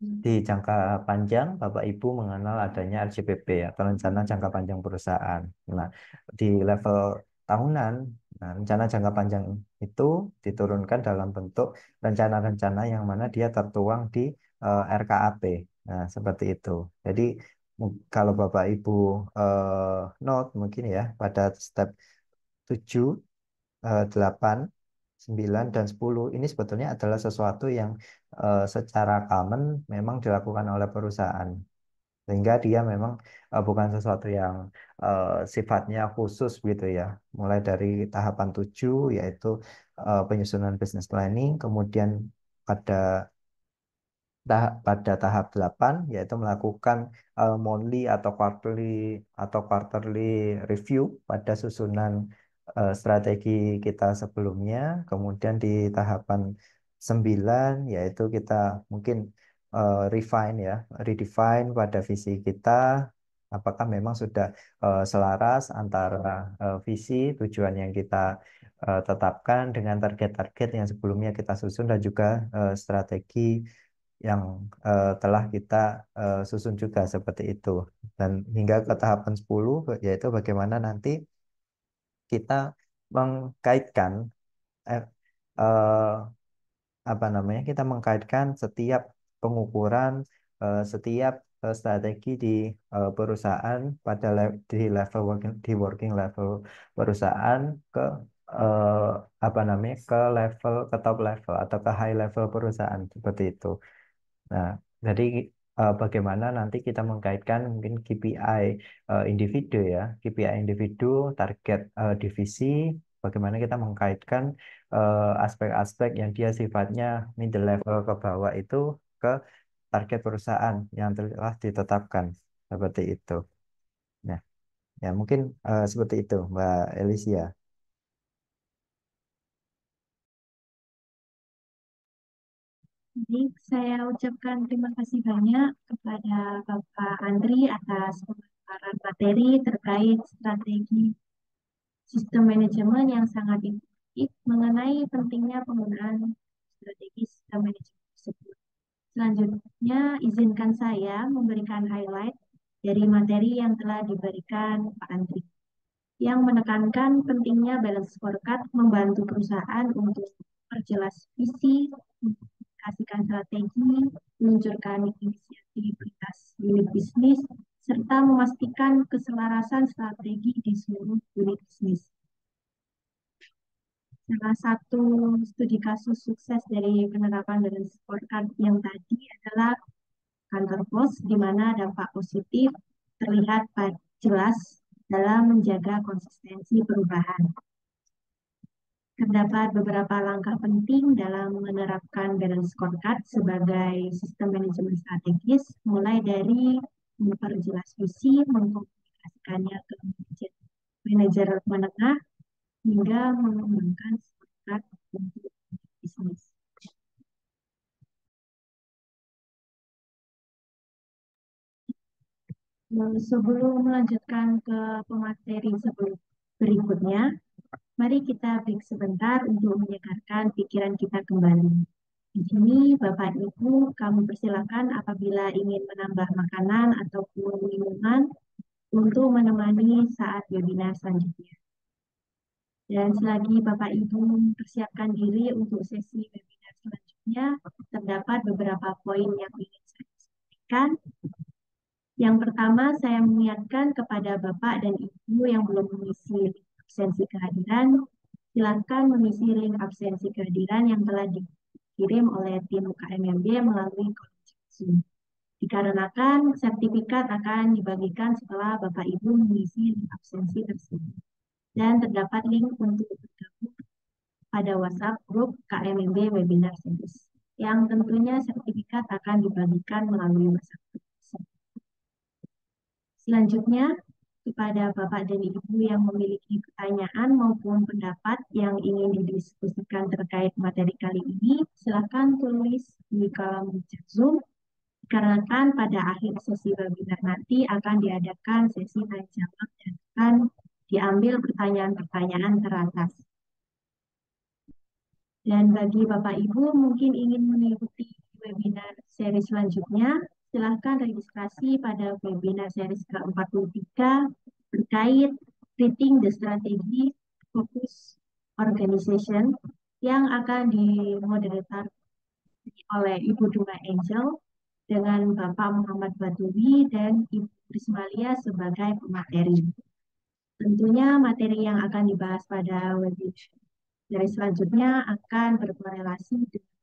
di jangka panjang, Bapak Ibu mengenal adanya RJPP atau rencana jangka panjang perusahaan. Nah, di level tahunan, nah, rencana jangka panjang itu diturunkan dalam bentuk rencana-rencana yang mana dia tertuang di RKAP. Nah, seperti itu. Jadi, kalau Bapak Ibu note mungkin ya pada step 7 8, 9, dan 10 ini sebetulnya adalah sesuatu yang secara common memang dilakukan oleh perusahaan. Sehingga dia memang bukan sesuatu yang sifatnya khusus gitu ya. Mulai dari tahapan 7 yaitu penyusunan business planning, kemudian pada pada tahap 8 yaitu melakukan monthly atau quarterly review pada susunan strategi kita sebelumnya. Kemudian di tahapan 9 yaitu kita mungkin refine ya, redefine pada visi kita apakah memang sudah selaras antara visi tujuan yang kita tetapkan dengan target-target yang sebelumnya kita susun dan juga strategi yang telah kita susun juga seperti itu. Dan hingga ke tahapan 10 yaitu bagaimana nanti kita mengkaitkan eh, eh, apa namanya kita mengkaitkan setiap pengukuran setiap strategi di perusahaan di level working level perusahaan ke eh, apa namanya ke top level atau ke high level perusahaan seperti itu. Nah, jadi bagaimana nanti kita mengkaitkan mungkin KPI individu ya, KPI individu, target divisi, bagaimana kita mengkaitkan aspek-aspek yang dia sifatnya middle level ke bawah itu ke target perusahaan yang telah ditetapkan seperti itu. Nah, ya mungkin seperti itu, Mbak Elisia. Jadi, saya ucapkan terima kasih banyak kepada Bapak Andri atas pemaparan materi terkait strategi sistem manajemen yang sangat informatif mengenai pentingnya penggunaan strategi sistem manajemen tersebut. Selanjutnya, izinkan saya memberikan highlight dari materi yang telah diberikan Pak Andri, yang menekankan pentingnya balance scorecard membantu perusahaan untuk perjelas visi, mengaplikasikan strategi, meluncurkan inisiatif unit bisnis, serta memastikan keselarasan strategi di seluruh unit bisnis. Salah satu studi kasus sukses dari penerapan balance scorecard yang tadi adalah kantor pos, di mana dampak positif terlihat jelas dalam menjaga konsistensi perubahan. Terdapat beberapa langkah penting dalam menerapkan balance scorecard sebagai sistem manajemen strategis, mulai dari memperjelas visi, mengkomunikasikannya ke manajer menengah, hingga mengembangkan scorecard untuk bisnis. Sebelum melanjutkan ke pemateri berikutnya, mari kita break sebentar untuk menyegarkan pikiran kita kembali. Di sini, Bapak Ibu, kami persilakan apabila ingin menambah makanan ataupun minuman untuk menemani saat webinar selanjutnya. Dan selagi Bapak Ibu mempersiapkan diri untuk sesi webinar selanjutnya, terdapat beberapa poin yang ingin saya sampaikan. Yang pertama, saya mengingatkan kepada Bapak dan Ibu yang belum mengisi absensi kehadiran, silakan mengisi link absensi kehadiran yang telah dikirim oleh tim KMMB melalui kolom Zoom. Dikarenakan sertifikat akan dibagikan setelah Bapak Ibu mengisi link absensi tersebut. Dan terdapat link untuk bergabung pada WhatsApp grup KMMB Webinar Series, yang tentunya sertifikat akan dibagikan melalui WhatsApp group. Selanjutnya, kepada Bapak dan Ibu yang memiliki pertanyaan maupun pendapat yang ingin didiskusikan terkait materi kali ini, silakan tulis di kolom chat Zoom. Dikarenakan pada akhir sesi webinar nanti akan diadakan sesi tanya jawab dan akan diambil pertanyaan-pertanyaan teratas. Dan bagi Bapak Ibu mungkin ingin mengikuti webinar seri selanjutnya, silahkan registrasi pada webinar seri ke-43 terkait Creating the Strategy Focus Organization yang akan dimoderator oleh Ibu Duma Angel dengan Bapak Muhammad Batowi dan Ibu Prismalia sebagai pemateri. Tentunya materi yang akan dibahas pada webinar dari selanjutnya akan berkorelasi dengan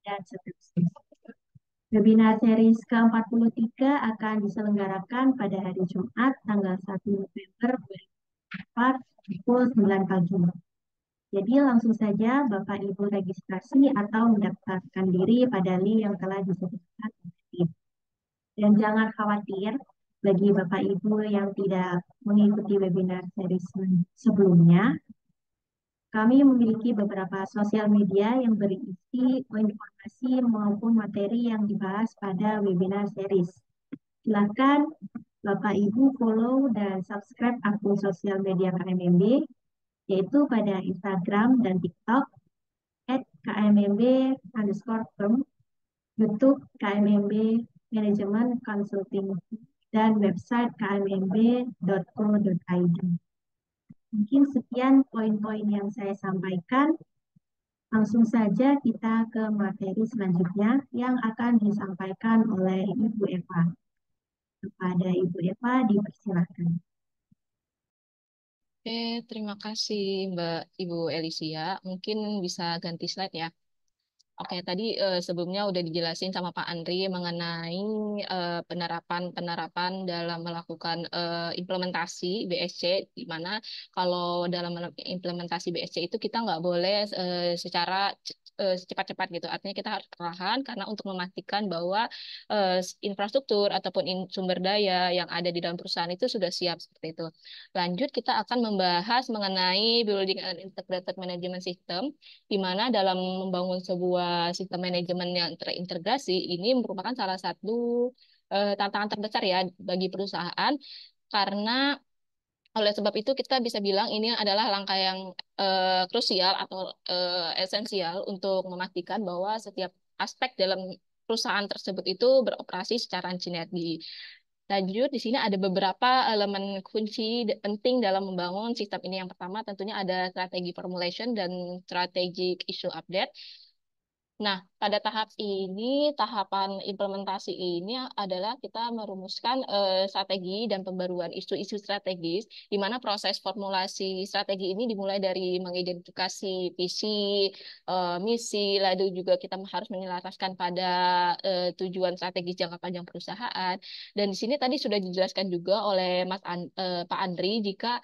dan seterusnya. Webinar series ke-43 akan diselenggarakan pada hari Jumat tanggal 1 November 2024 pukul 9 pagi. Jadi langsung saja Bapak Ibu registrasi atau mendaftarkan diri pada link yang telah disediakan. Dan jangan khawatir bagi Bapak Ibu yang tidak mengikuti webinar series sebelumnya, kami memiliki beberapa sosial media yang berisi informasi maupun materi yang dibahas pada webinar series. Silakan Bapak Ibu follow dan subscribe akun sosial media KMMB, yaitu pada Instagram dan TikTok @KMMB_firm, YouTube KMMB Management Consulting, dan website kmmb.co.id. Mungkin sekian poin-poin yang saya sampaikan. Langsung saja kita ke materi selanjutnya yang akan disampaikan oleh Ibu Eva. Kepada Ibu Eva dipersilakan. Oke, terima kasih Mbak Ibu Elisia. Mungkin bisa ganti slide ya. Oke, tadi sebelumnya udah dijelasin sama Pak Andri mengenai penerapan-penerapan dalam melakukan implementasi BSC, di mana kalau dalam implementasi BSC itu kita nggak boleh secara cepat-cepat gitu. Artinya kita harus perlahan karena untuk memastikan bahwa infrastruktur ataupun sumber daya yang ada di dalam perusahaan itu sudah siap seperti itu. Lanjut, kita akan membahas mengenai Building an Integrated Management System, di mana dalam membangun sebuah sistem manajemen yang terintegrasi ini merupakan salah satu tantangan terbesar ya bagi perusahaan, karena oleh sebab itu kita bisa bilang ini adalah langkah yang krusial atau esensial untuk memastikan bahwa setiap aspek dalam perusahaan tersebut itu beroperasi secara sinergi. Lanjut, di sini ada beberapa elemen kunci penting dalam membangun sistem ini. Yang pertama tentunya ada strategi formulation dan strategic issue update. Nah, pada tahap ini, tahapan implementasi ini adalah kita merumuskan strategi dan pembaruan isu-isu strategis, di mana proses formulasi strategi ini dimulai dari mengidentifikasi visi, misi, lalu juga kita harus menyelaraskan pada tujuan strategis jangka panjang perusahaan. Dan di sini tadi sudah dijelaskan juga oleh Pak Andri, jika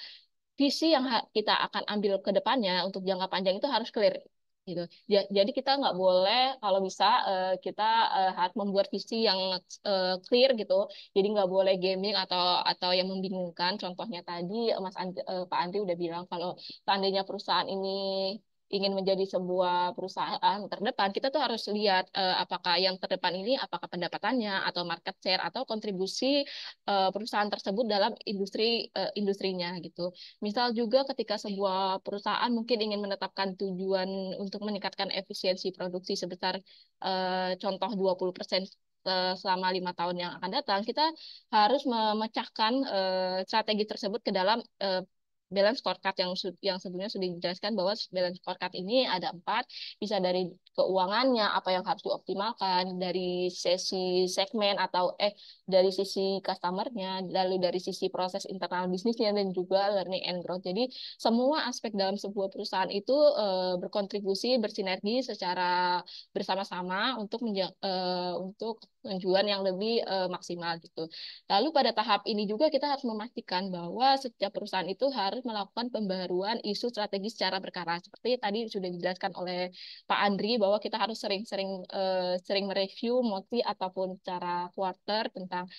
visi yang kita akan ambil ke depannya untuk jangka panjang itu harus clear gitu. Jadi kita nggak boleh kalau bisa kita harus membuat visi yang clear gitu. Jadi nggak boleh gaming atau yang membingungkan. Contohnya tadi Pak Andri udah bilang kalau seandainya perusahaan ini ingin menjadi sebuah perusahaan terdepan, kita tuh harus lihat apakah yang terdepan ini apakah pendapatannya atau market share atau kontribusi perusahaan tersebut dalam industrinya gitu. Misal juga ketika sebuah perusahaan mungkin ingin menetapkan tujuan untuk meningkatkan efisiensi produksi sebesar contoh 20% selama 5 tahun yang akan datang, kita harus memecahkan strategi tersebut ke dalam balance scorecard yang sebelumnya sudah dijelaskan bahwa balance scorecard ini ada 4, bisa dari keuangannya, apa yang harus dioptimalkan, dari sesi segmen atau dari sisi customer-nya, lalu dari sisi proses internal bisnisnya, dan juga learning and growth. Jadi semua aspek dalam sebuah perusahaan itu berkontribusi, bersinergi secara bersama-sama untuk tujuan yang lebih maksimal gitu. Lalu pada tahap ini juga kita harus memastikan bahwa setiap perusahaan itu harus melakukan pembaruan isu strategi secara berkala. Seperti tadi sudah dijelaskan oleh Pak Andri bahwa kita harus sering mereview MOTI ataupun secara quarter tentang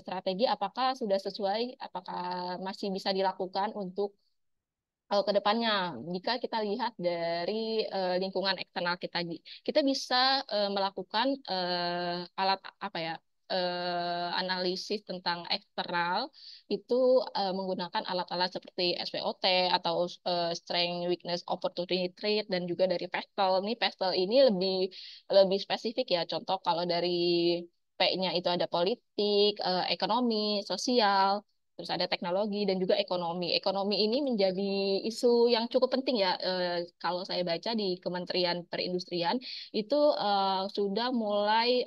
strategi apakah sudah sesuai, apakah masih bisa dilakukan untuk ke depannya. Jika kita lihat dari lingkungan eksternal kita, kita bisa melakukan alat apa ya? Analisis tentang eksternal itu menggunakan alat-alat seperti SWOT atau Strength, Weakness, Opportunity Trait, dan juga dari PESTEL. PESTEL ini lebih lebih spesifik ya. Contoh kalau dari P-nya itu ada politik, ekonomi, sosial, terus ada teknologi dan juga ekonomi. Ekonomi ini menjadi isu yang cukup penting ya. Kalau saya baca di Kementerian Perindustrian itu sudah mulai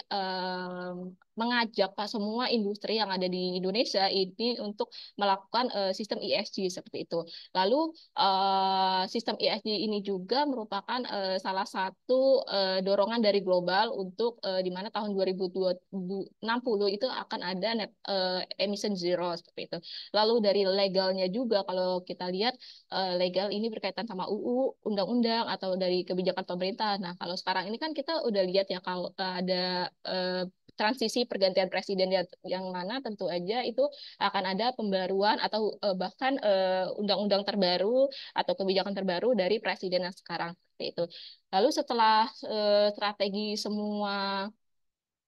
mengajak semua industri yang ada di Indonesia ini untuk melakukan sistem ESG seperti itu. Lalu sistem ESG ini juga merupakan salah satu dorongan dari global untuk di mana tahun 2060 itu akan ada net emission zero seperti itu. Lalu dari legalnya juga kalau kita lihat legal ini berkaitan sama UU, undang-undang atau dari kebijakan pemerintah. Nah, kalau sekarang ini kan kita udah lihat ya kalau ada transisi pergantian presiden yang mana tentu aja itu akan ada pembaruan atau bahkan undang-undang terbaru atau kebijakan terbaru dari presiden yang sekarang seperti itu. Lalu setelah strategi semua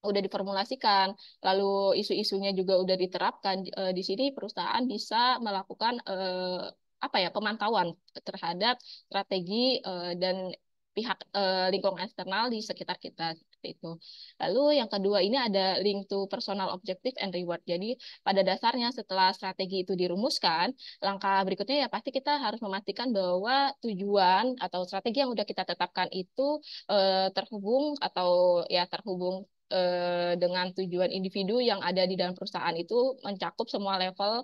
udah diformulasikan, lalu isu-isunya juga udah diterapkan, di sini perusahaan bisa melakukan apa ya pemantauan terhadap strategi dan pihak lingkungan eksternal di sekitar kita seperti itu. Lalu yang kedua ini ada link to personal objective and reward. Jadi pada dasarnya setelah strategi itu dirumuskan, langkah berikutnya ya pasti kita harus memastikan bahwa tujuan atau strategi yang udah kita tetapkan itu terhubung atau ya terhubung dengan tujuan individu yang ada di dalam perusahaan itu mencakup semua level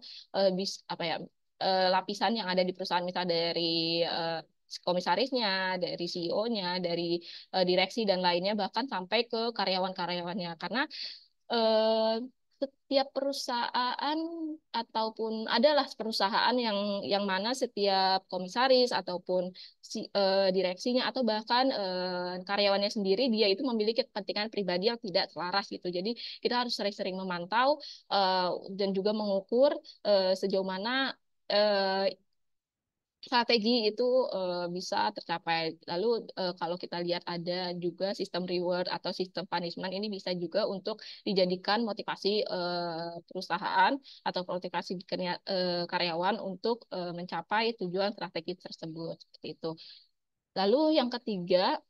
apa ya lapisan yang ada di perusahaan, misal dari komisarisnya, dari CEO-nya, dari direksi dan lainnya, bahkan sampai ke karyawan-karyawannya. Karena eh, setiap perusahaan ataupun adalah perusahaan yang mana setiap komisaris ataupun direksinya atau bahkan karyawannya sendiri dia itu memiliki kepentingan pribadi yang tidak selaras gitu. Jadi kita harus sering-sering memantau dan juga mengukur sejauh mana eh, strategi itu bisa tercapai. Lalu kalau kita lihat ada juga sistem reward atau sistem punishment, ini bisa juga untuk dijadikan motivasi perusahaan atau motivasi karyawan untuk mencapai tujuan strategi tersebut seperti itu. Lalu yang ketiga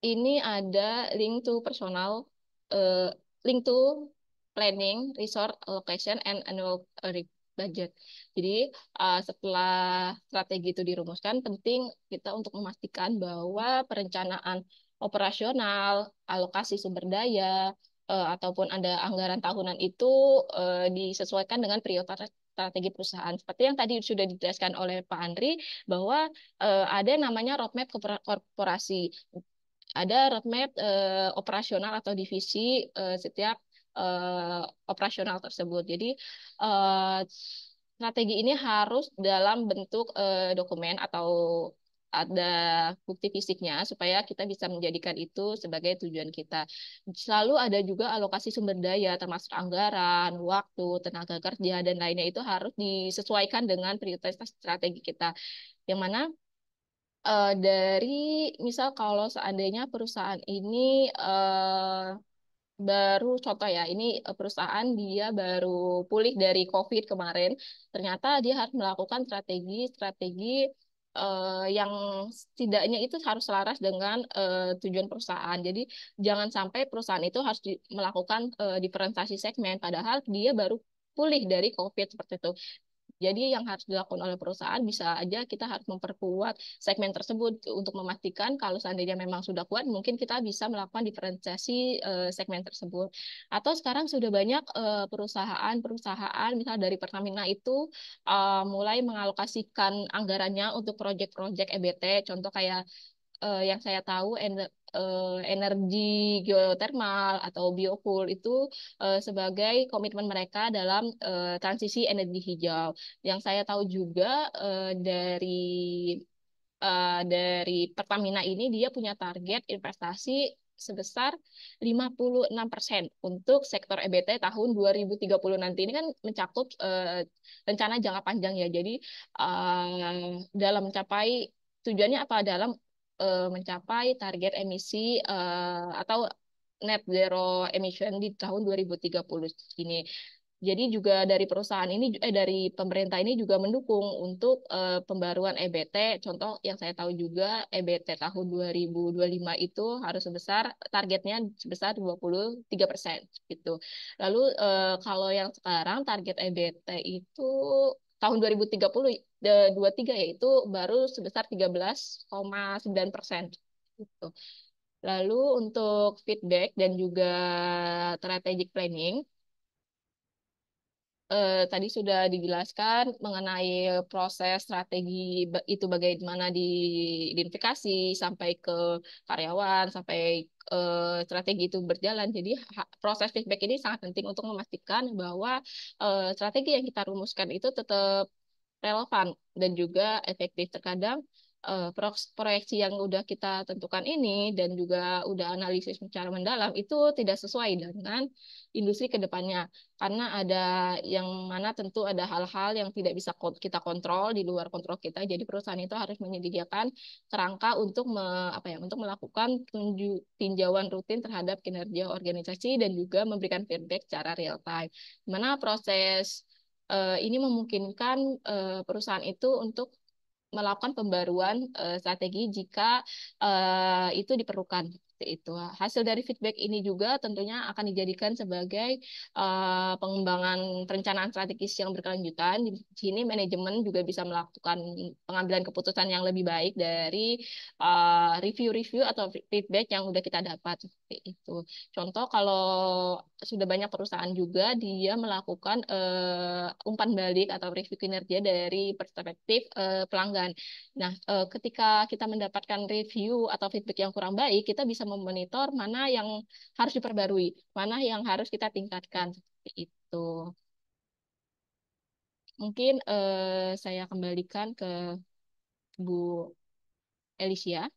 ini ada link to personal, eh, link to planning, resource allocation, and annual budget. Jadi setelah strategi itu dirumuskan, penting kita untuk memastikan bahwa perencanaan operasional, alokasi sumber daya, ataupun ada anggaran tahunan itu disesuaikan dengan prioritas strategi perusahaan. Seperti yang tadi sudah dijelaskan oleh Pak Andri, bahwa ada namanya roadmap korporasi, ada roadmap operasional atau divisi setiap operasional tersebut. Jadi eh, strategi ini harus dalam bentuk dokumen atau ada bukti fisiknya supaya kita bisa menjadikan itu sebagai tujuan kita. Selalu ada juga alokasi sumber daya termasuk anggaran, waktu, tenaga kerja dan lainnya itu harus disesuaikan dengan prioritas strategi kita. Yang mana dari misal kalau seandainya perusahaan ini baru contoh ya, ini perusahaan dia baru pulih dari COVID kemarin, ternyata dia harus melakukan strategi-strategi yang setidaknya itu harus selaras dengan tujuan perusahaan. Jadi jangan sampai perusahaan itu harus melakukan diferensiasi segmen, padahal dia baru pulih dari COVID seperti itu. Jadi yang harus dilakukan oleh perusahaan bisa aja kita harus memperkuat segmen tersebut untuk memastikan kalau seandainya memang sudah kuat, mungkin kita bisa melakukan diferensiasi segmen tersebut. Atau sekarang sudah banyak perusahaan-perusahaan, misal dari Pertamina itu mulai mengalokasikan anggarannya untuk proyek-proyek EBT, contoh kayak yang saya tahu energi geotermal atau biofuel itu sebagai komitmen mereka dalam transisi energi hijau. Yang saya tahu juga dari Pertamina ini dia punya target investasi sebesar 56% untuk sektor EBT tahun 2030 nanti. Ini kan mencakup rencana jangka panjang ya. Jadi dalam mencapai tujuannya apa? Dalam mencapai target emisi atau net zero emission di tahun 2030 ini. Jadi juga dari perusahaan ini, dari pemerintah ini juga mendukung untuk pembaruan EBT. Contoh yang saya tahu juga EBT tahun 2025 itu harus targetnya sebesar 23% gitu. Lalu kalau yang sekarang target EBT itu tahun 2030 23 yaitu baru sebesar 13,9% gitu. Lalu untuk feedback dan juga strategic planning tadi sudah dijelaskan mengenai proses strategi itu bagaimana diidentifikasi sampai ke karyawan, sampai strategi itu berjalan. Jadi proses feedback ini sangat penting untuk memastikan bahwa strategi yang kita rumuskan itu tetap relevan dan juga efektif. Terkadang proyeksi yang udah kita tentukan ini dan juga udah analisis secara mendalam itu tidak sesuai dengan industri ke depannya karena ada yang mana tentu ada hal-hal yang tidak bisa kita kontrol di luar kontrol kita. Jadi perusahaan itu harus menyediakan kerangka untuk untuk melakukan tinjauan rutin terhadap kinerja organisasi dan juga memberikan feedback secara real time. Di mana proses ini memungkinkan perusahaan itu untuk melakukan pembaruan strategi jika itu diperlukan. Seperti itu. Hasil dari feedback ini juga tentunya akan dijadikan sebagai pengembangan perencanaan strategis yang berkelanjutan. Di sini manajemen juga bisa melakukan pengambilan keputusan yang lebih baik dari review-review atau feedback yang sudah kita dapat. Seperti itu. Contoh kalau sudah banyak perusahaan juga dia melakukan umpan balik atau review kinerja dari perspektif pelanggan. Nah, ketika kita mendapatkan review atau feedback yang kurang baik, kita bisa memonitor mana yang harus diperbarui, mana yang harus kita tingkatkan seperti itu. Mungkin saya kembalikan ke Bu Alicia.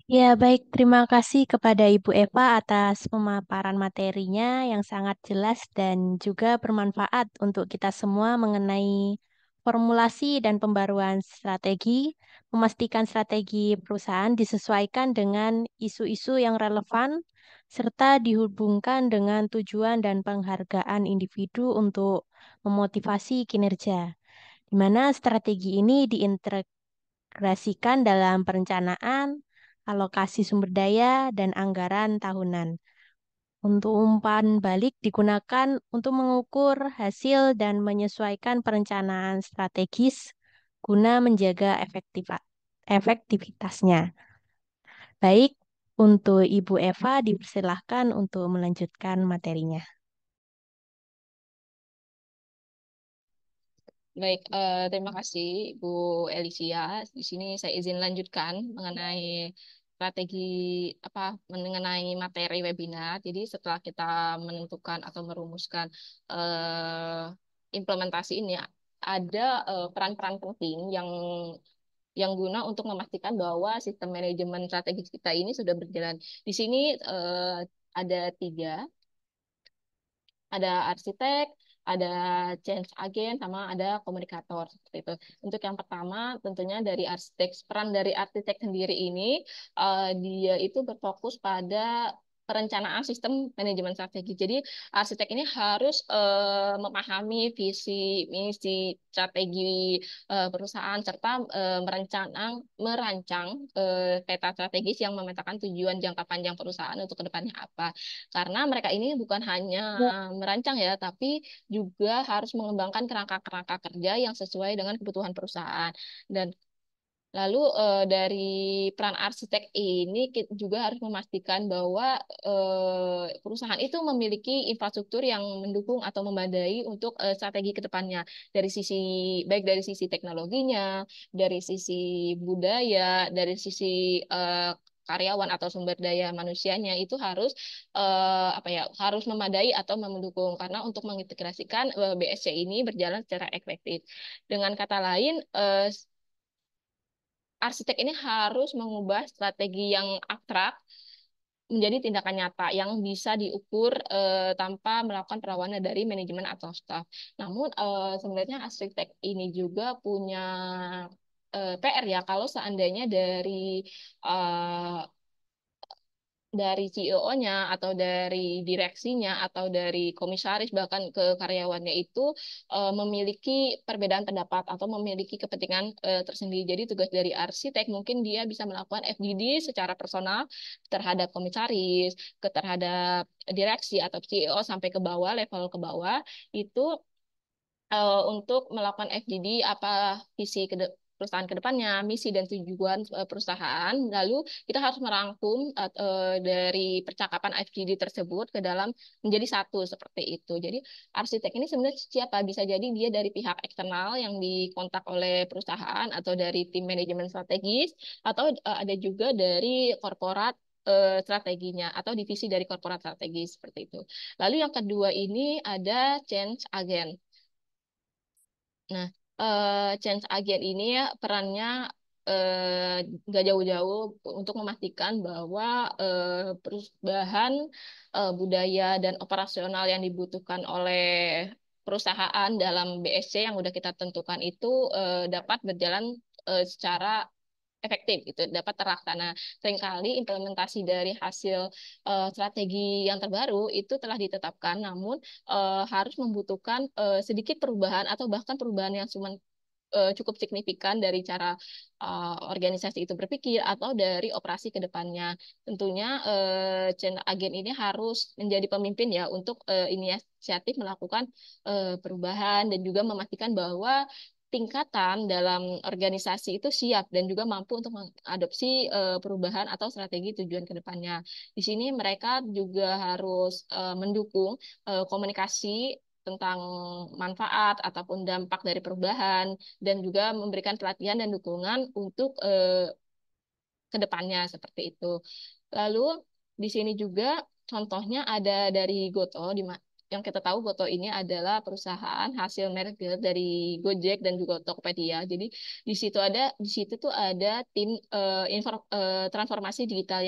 Ya, baik. Terima kasih kepada Ibu Eva atas pemaparan materinya yang sangat jelas dan juga bermanfaat untuk kita semua mengenai formulasi dan pembaruan strategi, memastikan strategi perusahaan disesuaikan dengan isu-isu yang relevan, serta dihubungkan dengan tujuan dan penghargaan individu untuk memotivasi kinerja, di mana strategi ini diintegrasikan dalam perencanaan, alokasi sumber daya, dan anggaran tahunan. Untuk umpan balik digunakan untuk mengukur hasil dan menyesuaikan perencanaan strategis guna menjaga efektivitasnya. Baik, untuk Ibu Eva dipersilahkan untuk melanjutkan materinya. Baik, terima kasih Bu Elisia. Di sini saya izin lanjutkan mengenai strategi apa mengenai materi webinar. Jadi setelah kita menentukan atau merumuskan implementasi ini, ada peran-peran penting yang guna untuk memastikan bahwa sistem manajemen strategis kita ini sudah berjalan. Di sini ada tiga, ada arsitek, ada change agent, sama ada komunikator seperti itu. Untuk yang pertama, tentunya dari arsitek, peran dari arsitek sendiri ini, dia itu berfokus pada perencanaan sistem manajemen strategi. Jadi arsitek ini harus memahami visi, misi, strategi perusahaan serta merancang peta strategis yang memetakan tujuan jangka panjang perusahaan untuk kedepannya apa. Karena mereka ini bukan hanya merancang ya, tapi juga harus mengembangkan kerangka-kerangka kerja yang sesuai dengan kebutuhan perusahaan. Dan lalu dari peran arsitek ini kita juga harus memastikan bahwa perusahaan itu memiliki infrastruktur yang mendukung atau memadai untuk strategi ke depannya dari sisi baik dari sisi teknologinya, dari sisi budaya, dari sisi karyawan atau sumber daya manusianya itu harus apa ya harus memadai atau mendukung karena untuk mengintegrasikan BSC ini berjalan secara efektif. Dengan kata lain, arsitek ini harus mengubah strategi yang abstrak menjadi tindakan nyata yang bisa diukur tanpa melakukan perlawanan dari manajemen atau staf. Namun sebenarnya arsitek ini juga punya PR ya kalau seandainya dari CEO-nya atau dari direksinya atau dari komisaris bahkan ke karyawannya itu memiliki perbedaan pendapat atau memiliki kepentingan tersendiri. Jadi tugas dari arsitek mungkin dia bisa melakukan FGD secara personal terhadap komisaris, terhadap direksi atau CEO sampai ke bawah, level ke bawah itu untuk melakukan FGD apa visi perusahaan ke depannya, misi dan tujuan perusahaan. Lalu kita harus merangkum dari percakapan FGD tersebut ke dalam menjadi satu seperti itu. Jadi arsitek ini sebenarnya siapa? Bisa jadi dia dari pihak eksternal yang dikontak oleh perusahaan atau dari tim manajemen strategis atau ada juga dari korporat strateginya atau divisi dari korporat strategis seperti itu. Lalu yang kedua ini ada change agent. Nah, change agent ini ya perannya nggak jauh-jauh untuk memastikan bahwa perubahan budaya dan operasional yang dibutuhkan oleh perusahaan dalam BSC yang udah kita tentukan itu dapat berjalan secara efektif gitu, dapat terlaksana. Seringkali implementasi dari hasil strategi yang terbaru itu telah ditetapkan, namun harus membutuhkan sedikit perubahan atau bahkan perubahan yang cuma cukup signifikan dari cara organisasi itu berpikir atau dari operasi ke depannya. Tentunya channel agen ini harus menjadi pemimpin ya untuk inisiatif melakukan perubahan dan juga memastikan bahwa tingkatan dalam organisasi itu siap dan juga mampu untuk mengadopsi perubahan atau strategi tujuan ke depannya. Di sini mereka juga harus mendukung komunikasi tentang manfaat ataupun dampak dari perubahan dan juga memberikan pelatihan dan dukungan untuk ke depannya seperti itu. Lalu di sini juga contohnya ada dari Goto yang kita tahu Goto ini adalah perusahaan hasil merger dari Gojek dan juga Tokopedia. Jadi di situ tuh ada tim transformasi digital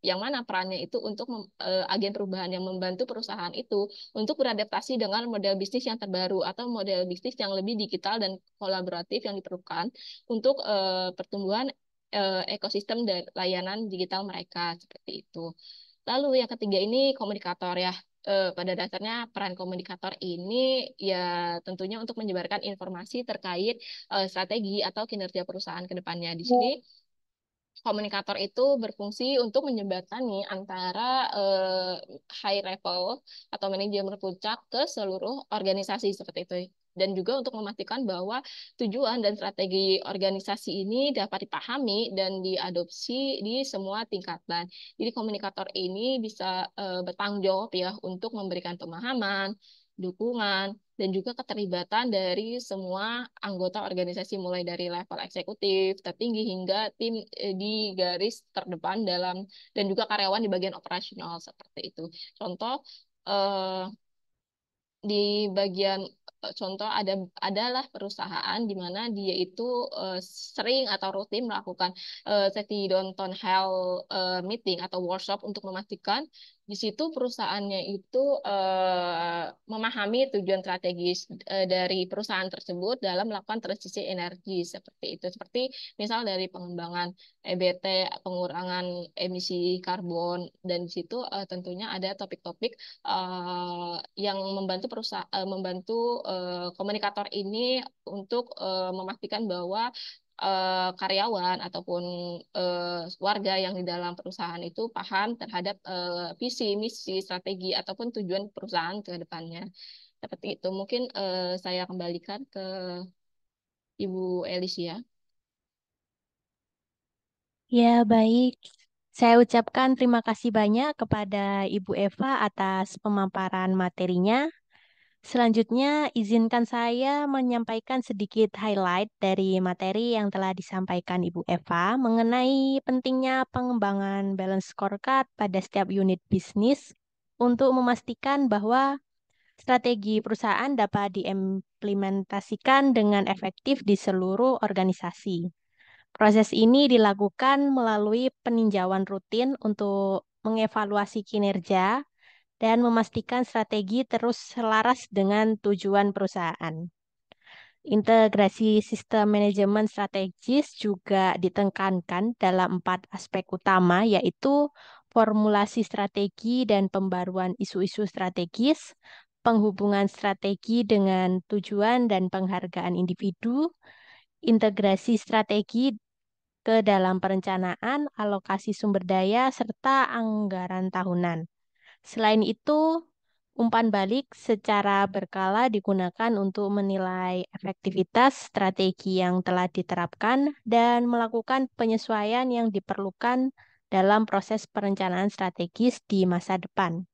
yang mana perannya itu untuk agen perubahan yang membantu perusahaan itu untuk beradaptasi dengan model bisnis yang terbaru atau model bisnis yang lebih digital dan kolaboratif yang diperlukan untuk pertumbuhan ekosistem dan layanan digital mereka seperti itu. Lalu yang ketiga ini komunikator ya. Pada dasarnya peran komunikator ini ya tentunya untuk menyebarkan informasi terkait strategi atau kinerja perusahaan ke depannya. Di sini komunikator itu berfungsi untuk menjembatani antara high level atau manajemen puncak ke seluruh organisasi seperti itu. dan juga untuk memastikan bahwa tujuan dan strategi organisasi ini dapat dipahami dan diadopsi di semua tingkatan. Jadi komunikator ini bisa bertanggung jawab ya untuk memberikan pemahaman, dukungan, dan juga keterlibatan dari semua anggota organisasi mulai dari level eksekutif tertinggi hingga tim di garis terdepan dan juga karyawan di bagian operasional seperti itu. Contoh eh, di bagian contoh adalah perusahaan di mana dia itu sering atau rutin melakukan safety downtown hall meeting atau workshop untuk memastikan di situ perusahaannya itu memahami tujuan strategis dari perusahaan tersebut dalam melakukan transisi energi seperti itu. Seperti misal dari pengembangan EBT, pengurangan emisi karbon, dan di situ tentunya ada topik-topik yang membantu komunikator ini untuk memastikan bahwa karyawan ataupun warga yang di dalam perusahaan itu paham terhadap visi, misi, strategi ataupun tujuan perusahaan ke depannya. Seperti itu. Mungkin saya kembalikan ke Ibu Elisia. Ya, baik. Saya ucapkan terima kasih banyak kepada Ibu Eva atas pemaparan materinya. Selanjutnya, izinkan saya menyampaikan sedikit highlight dari materi yang telah disampaikan Ibu Eva mengenai pentingnya pengembangan balance scorecard pada setiap unit bisnis untuk memastikan bahwa strategi perusahaan dapat diimplementasikan dengan efektif di seluruh organisasi. Proses ini dilakukan melalui peninjauan rutin untuk mengevaluasi kinerja dan memastikan strategi terus selaras dengan tujuan perusahaan. Integrasi sistem manajemen strategis juga ditekankan dalam 4 aspek utama, yaitu formulasi strategi dan pembaruan isu-isu strategis, penghubungan strategi dengan tujuan dan penghargaan individu, integrasi strategi ke dalam perencanaan, alokasi sumber daya, serta anggaran tahunan. Selain itu, umpan balik secara berkala digunakan untuk menilai efektivitas strategi yang telah diterapkan dan melakukan penyesuaian yang diperlukan dalam proses perencanaan strategis di masa depan.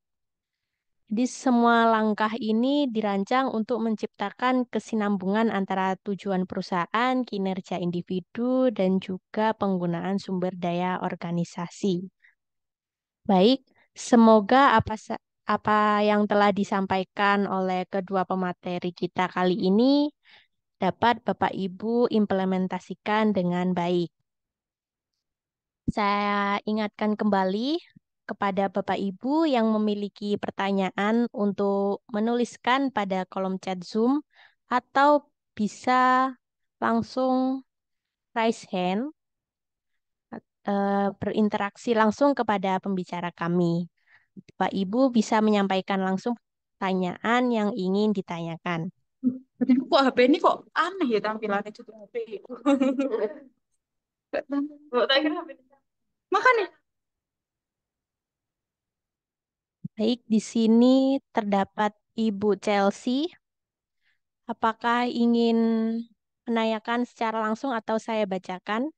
Jadi semua langkah ini dirancang untuk menciptakan kesinambungan antara tujuan perusahaan, kinerja individu, dan juga penggunaan sumber daya organisasi. Baik, semoga apa yang telah disampaikan oleh kedua pemateri kita kali ini dapat Bapak Ibu implementasikan dengan baik. Saya ingatkan kembali kepada Bapak Ibu yang memiliki pertanyaan untuk menuliskan pada kolom chat Zoom atau bisa langsung raise hand, berinteraksi langsung kepada pembicara kami. Bapak Ibu bisa menyampaikan langsung pertanyaan yang ingin ditanyakan. Batinku kok HP ini kok aneh ya tampilannya itu HP. Gak tahu. Tak kira HP. Makanya. Baik, di sini terdapat Ibu Chelsea. Apakah ingin menanyakan secara langsung atau saya bacakan?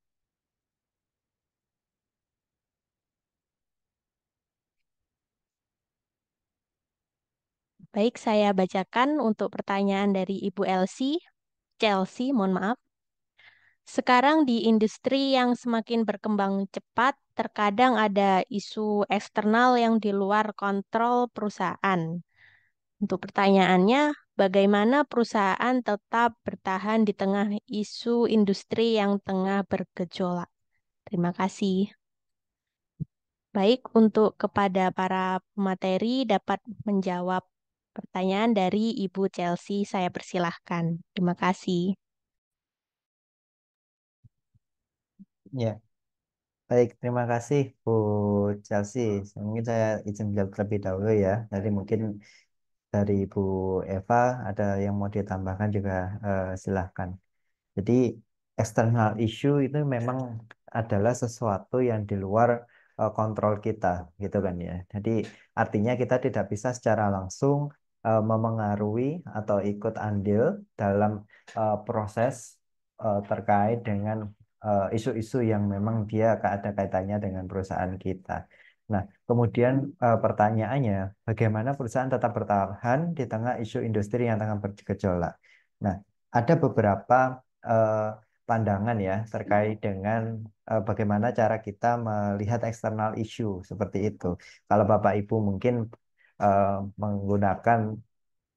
Baik, saya bacakan untuk pertanyaan dari Ibu Chelsea, mohon maaf. Sekarang di industri yang semakin berkembang cepat, terkadang ada isu eksternal yang di luar kontrol perusahaan. Untuk pertanyaannya, bagaimana perusahaan tetap bertahan di tengah isu industri yang tengah bergejolak? Terima kasih. Baik, untuk kepada para pemateri dapat menjawab pertanyaan dari Ibu Chelsea, saya persilahkan. Terima kasih. Ya, baik. Terima kasih Bu Chelsea. Mungkin saya izin menjawab terlebih dahulu ya. Jadi mungkin dari Bu Eva ada yang mau ditambahkan juga silahkan. Jadi external issue itu memang adalah sesuatu yang di luar kontrol kita, gitu kan ya. Jadi artinya kita tidak bisa secara langsung memengaruhi atau ikut andil dalam proses terkait dengan isu-isu yang memang dia ada kaitannya dengan perusahaan kita. Nah, kemudian pertanyaannya, bagaimana perusahaan tetap bertahan di tengah isu industri yang tengah bergejolak? Nah, ada beberapa eh, pandangan ya terkait dengan bagaimana cara kita melihat eksternal issue seperti itu. Kalau Bapak Ibu mungkin menggunakan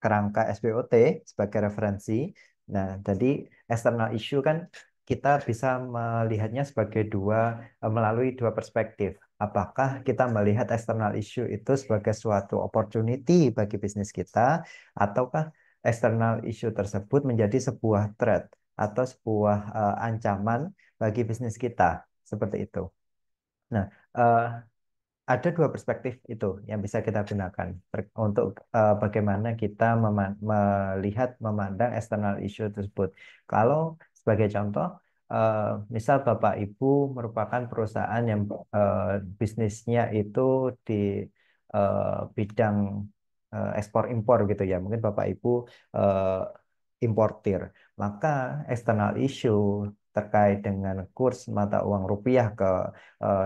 kerangka SBOT sebagai referensi. Nah, jadi external issue kan kita bisa melihatnya sebagai melalui dua perspektif. Apakah kita melihat external issue itu sebagai suatu opportunity bagi bisnis kita, ataukah external issue tersebut menjadi sebuah threat atau sebuah ancaman bagi bisnis kita, seperti itu. Nah, eh, ada dua perspektif itu yang bisa kita gunakan untuk bagaimana kita melihat, memandang external issue tersebut. Kalau sebagai contoh, eh, misal Bapak Ibu merupakan perusahaan yang bisnisnya itu di bidang ekspor impor gitu ya, mungkin Bapak Ibu importir, maka external issue terkait dengan kurs mata uang rupiah ke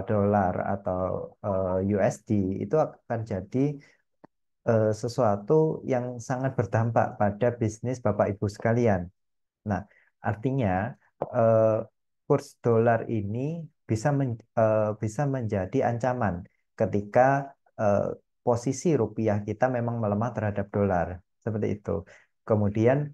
dolar atau USD itu akan jadi sesuatu yang sangat berdampak pada bisnis Bapak Ibu sekalian. Nah, artinya eh, kurs dolar ini bisa menjadi ancaman ketika eh, posisi rupiah kita memang melemah terhadap dolar, seperti itu. Kemudian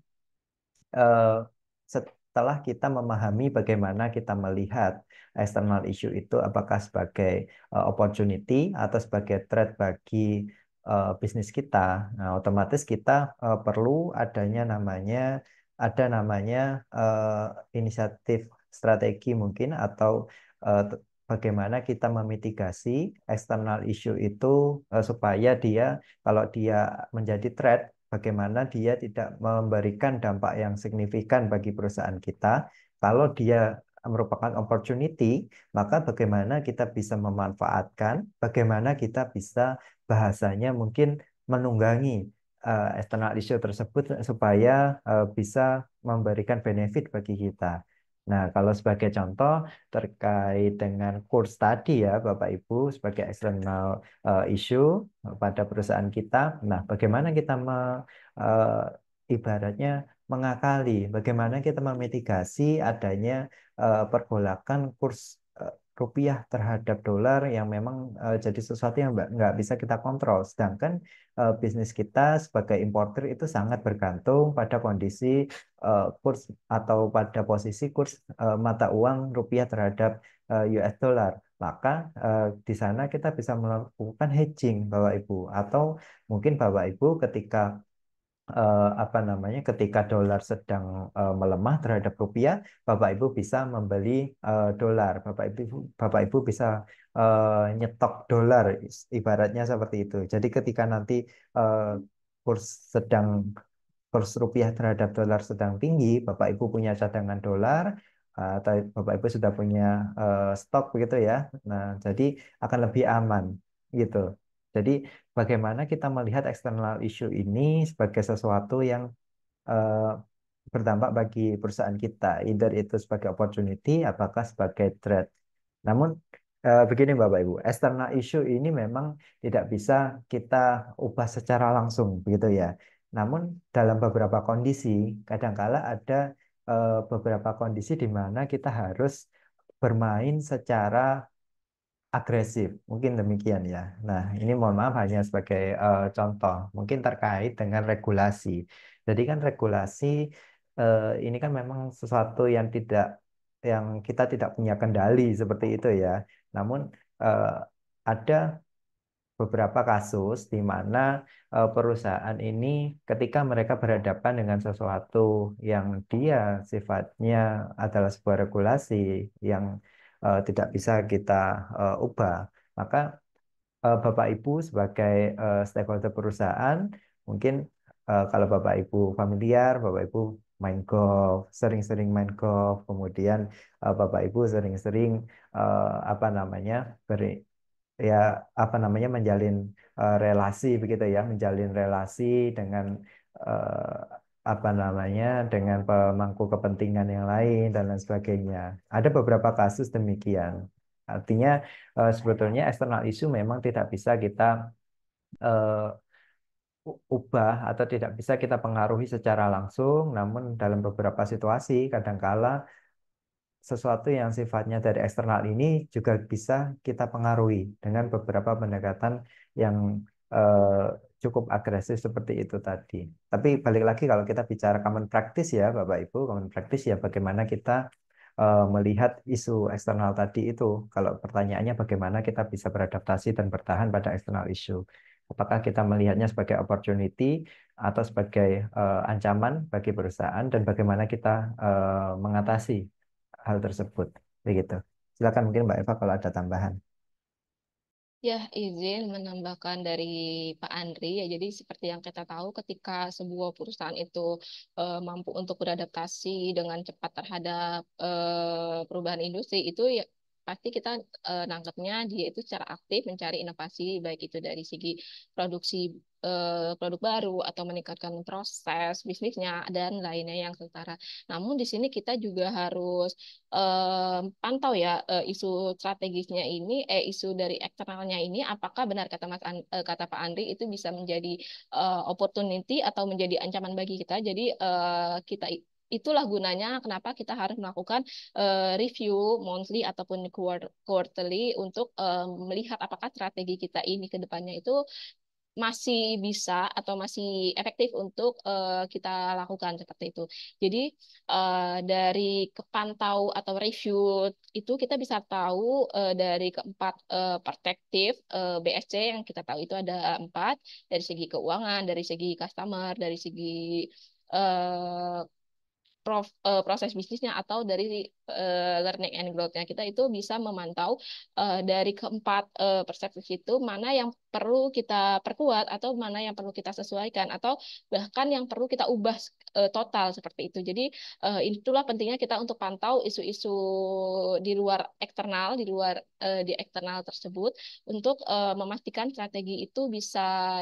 eh, setelah kita memahami bagaimana kita melihat external issue itu apakah sebagai opportunity atau sebagai threat bagi bisnis kita, nah otomatis kita perlu ada namanya inisiatif strategi mungkin atau bagaimana kita memitigasi external issue itu supaya kalau dia menjadi threat, bagaimana dia tidak memberikan dampak yang signifikan bagi perusahaan kita. Kalau dia merupakan opportunity, maka bagaimana kita bisa memanfaatkan, bagaimana kita bisa bahasanya mungkin menunggangi external issue tersebut supaya bisa memberikan benefit bagi kita. Nah, kalau sebagai contoh terkait dengan kurs tadi ya, Bapak Ibu, sebagai external issue pada perusahaan kita. Nah, bagaimana kita ibaratnya mengakali, bagaimana kita memitigasi adanya pergolakan kurs rupiah terhadap dolar yang memang jadi sesuatu yang nggak bisa kita kontrol. Sedangkan bisnis kita sebagai importer itu sangat bergantung pada kondisi kurs atau pada posisi kurs mata uang rupiah terhadap US dollar. Maka di sana kita bisa melakukan hedging, Bapak Ibu, atau mungkin Bapak Ibu ketika dolar sedang melemah terhadap rupiah, Bapak Ibu bisa membeli dolar. Bapak Ibu bisa nyetok dolar, ibaratnya seperti itu. Jadi ketika nanti eh, kurs sedang kurs rupiah terhadap dolar sedang tinggi, Bapak Ibu punya cadangan dolar, atau Bapak Ibu sudah punya stok begitu ya. Nah, jadi akan lebih aman gitu. Jadi bagaimana kita melihat external issue ini sebagai sesuatu yang eh, berdampak bagi perusahaan kita, either itu sebagai opportunity, apakah sebagai threat. Namun begini Bapak Ibu, external issue ini memang tidak bisa kita ubah secara langsung begitu ya. Namun dalam beberapa kondisi, kadangkala ada beberapa kondisi di mana kita harus bermain secara agresif, mungkin demikian ya. Nah, ini mohon maaf hanya sebagai contoh, mungkin terkait dengan regulasi. Jadi kan regulasi ini kan memang sesuatu yang kita tidak punya kendali seperti itu ya. Namun eh, ada beberapa kasus di mana perusahaan ini ketika mereka berhadapan dengan sesuatu yang dia sifatnya adalah sebuah regulasi yang tidak bisa kita ubah, maka Bapak Ibu sebagai stakeholder perusahaan mungkin kalau Bapak Ibu familiar, Bapak Ibu main golf, sering-sering main golf, kemudian Bapak Ibu sering-sering apa namanya ya menjalin relasi begitu ya, menjalin relasi dengan eh, apa namanya, dengan pemangku kepentingan yang lain dan lain sebagainya. Ada beberapa kasus demikian. Artinya sebetulnya external issue memang tidak bisa kita eh, ubah atau tidak bisa kita pengaruhi secara langsung, namun dalam beberapa situasi kadangkala sesuatu yang sifatnya dari eksternal ini juga bisa kita pengaruhi dengan beberapa pendekatan yang eh, cukup agresif seperti itu tadi. Tapi balik lagi kalau kita bicara common practice ya Bapak Ibu, common practice ya bagaimana kita melihat isu eksternal tadi itu. Kalau pertanyaannya bagaimana kita bisa beradaptasi dan bertahan pada eksternal issue. Apakah kita melihatnya sebagai opportunity atau sebagai ancaman bagi perusahaan dan bagaimana kita mengatasi hal tersebut begitu. Silakan mungkin Mbak Eva kalau ada tambahan. Ya, izin menambahkan dari Pak Andri ya. Jadi seperti yang kita tahu, ketika sebuah perusahaan itu mampu untuk beradaptasi dengan cepat terhadap perubahan industri, itu ya pasti kita nangkepnya dia itu secara aktif mencari inovasi, baik itu dari segi produksi produk baru atau meningkatkan proses bisnisnya dan lainnya yang setara. Namun di sini kita juga harus pantau ya isu strategisnya ini, isu dari eksternalnya ini, apakah benar kata kata Pak Andri itu bisa menjadi opportunity atau menjadi ancaman bagi kita. Jadi kita itulah gunanya kenapa kita harus melakukan review monthly ataupun quarterly untuk melihat apakah strategi kita ini ke depannya itu masih bisa atau masih efektif untuk kita lakukan seperti itu. Jadi dari kepantau atau review itu kita bisa tahu dari keempat perspektif BSC yang kita tahu itu ada empat, dari segi keuangan, dari segi customer, dari segi eh, proses bisnisnya atau dari learning and growth-nya kita itu bisa memantau dari keempat perspektif itu mana yang perlu kita perkuat atau mana yang perlu kita sesuaikan atau bahkan yang perlu kita ubah total seperti itu. Jadi itulah pentingnya kita untuk pantau isu-isu di luar eksternal, di eksternal tersebut untuk memastikan strategi itu bisa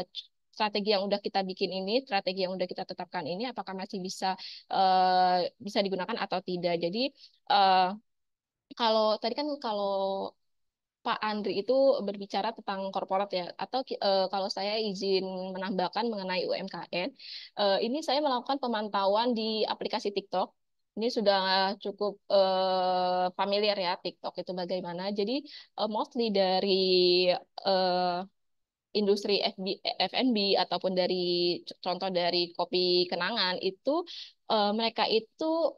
strategi yang udah kita bikin ini, strategi yang udah kita tetapkan ini, apakah masih bisa digunakan atau tidak. Jadi eh, kalau tadi kan kalau Pak Andri itu berbicara tentang korporat ya, atau kalau saya izin menambahkan mengenai UMKM, ini saya melakukan pemantauan di aplikasi TikTok. Ini sudah cukup familiar ya TikTok itu bagaimana. Jadi mostly dari eh, industri F&B ataupun dari contoh dari kopi kenangan itu mereka itu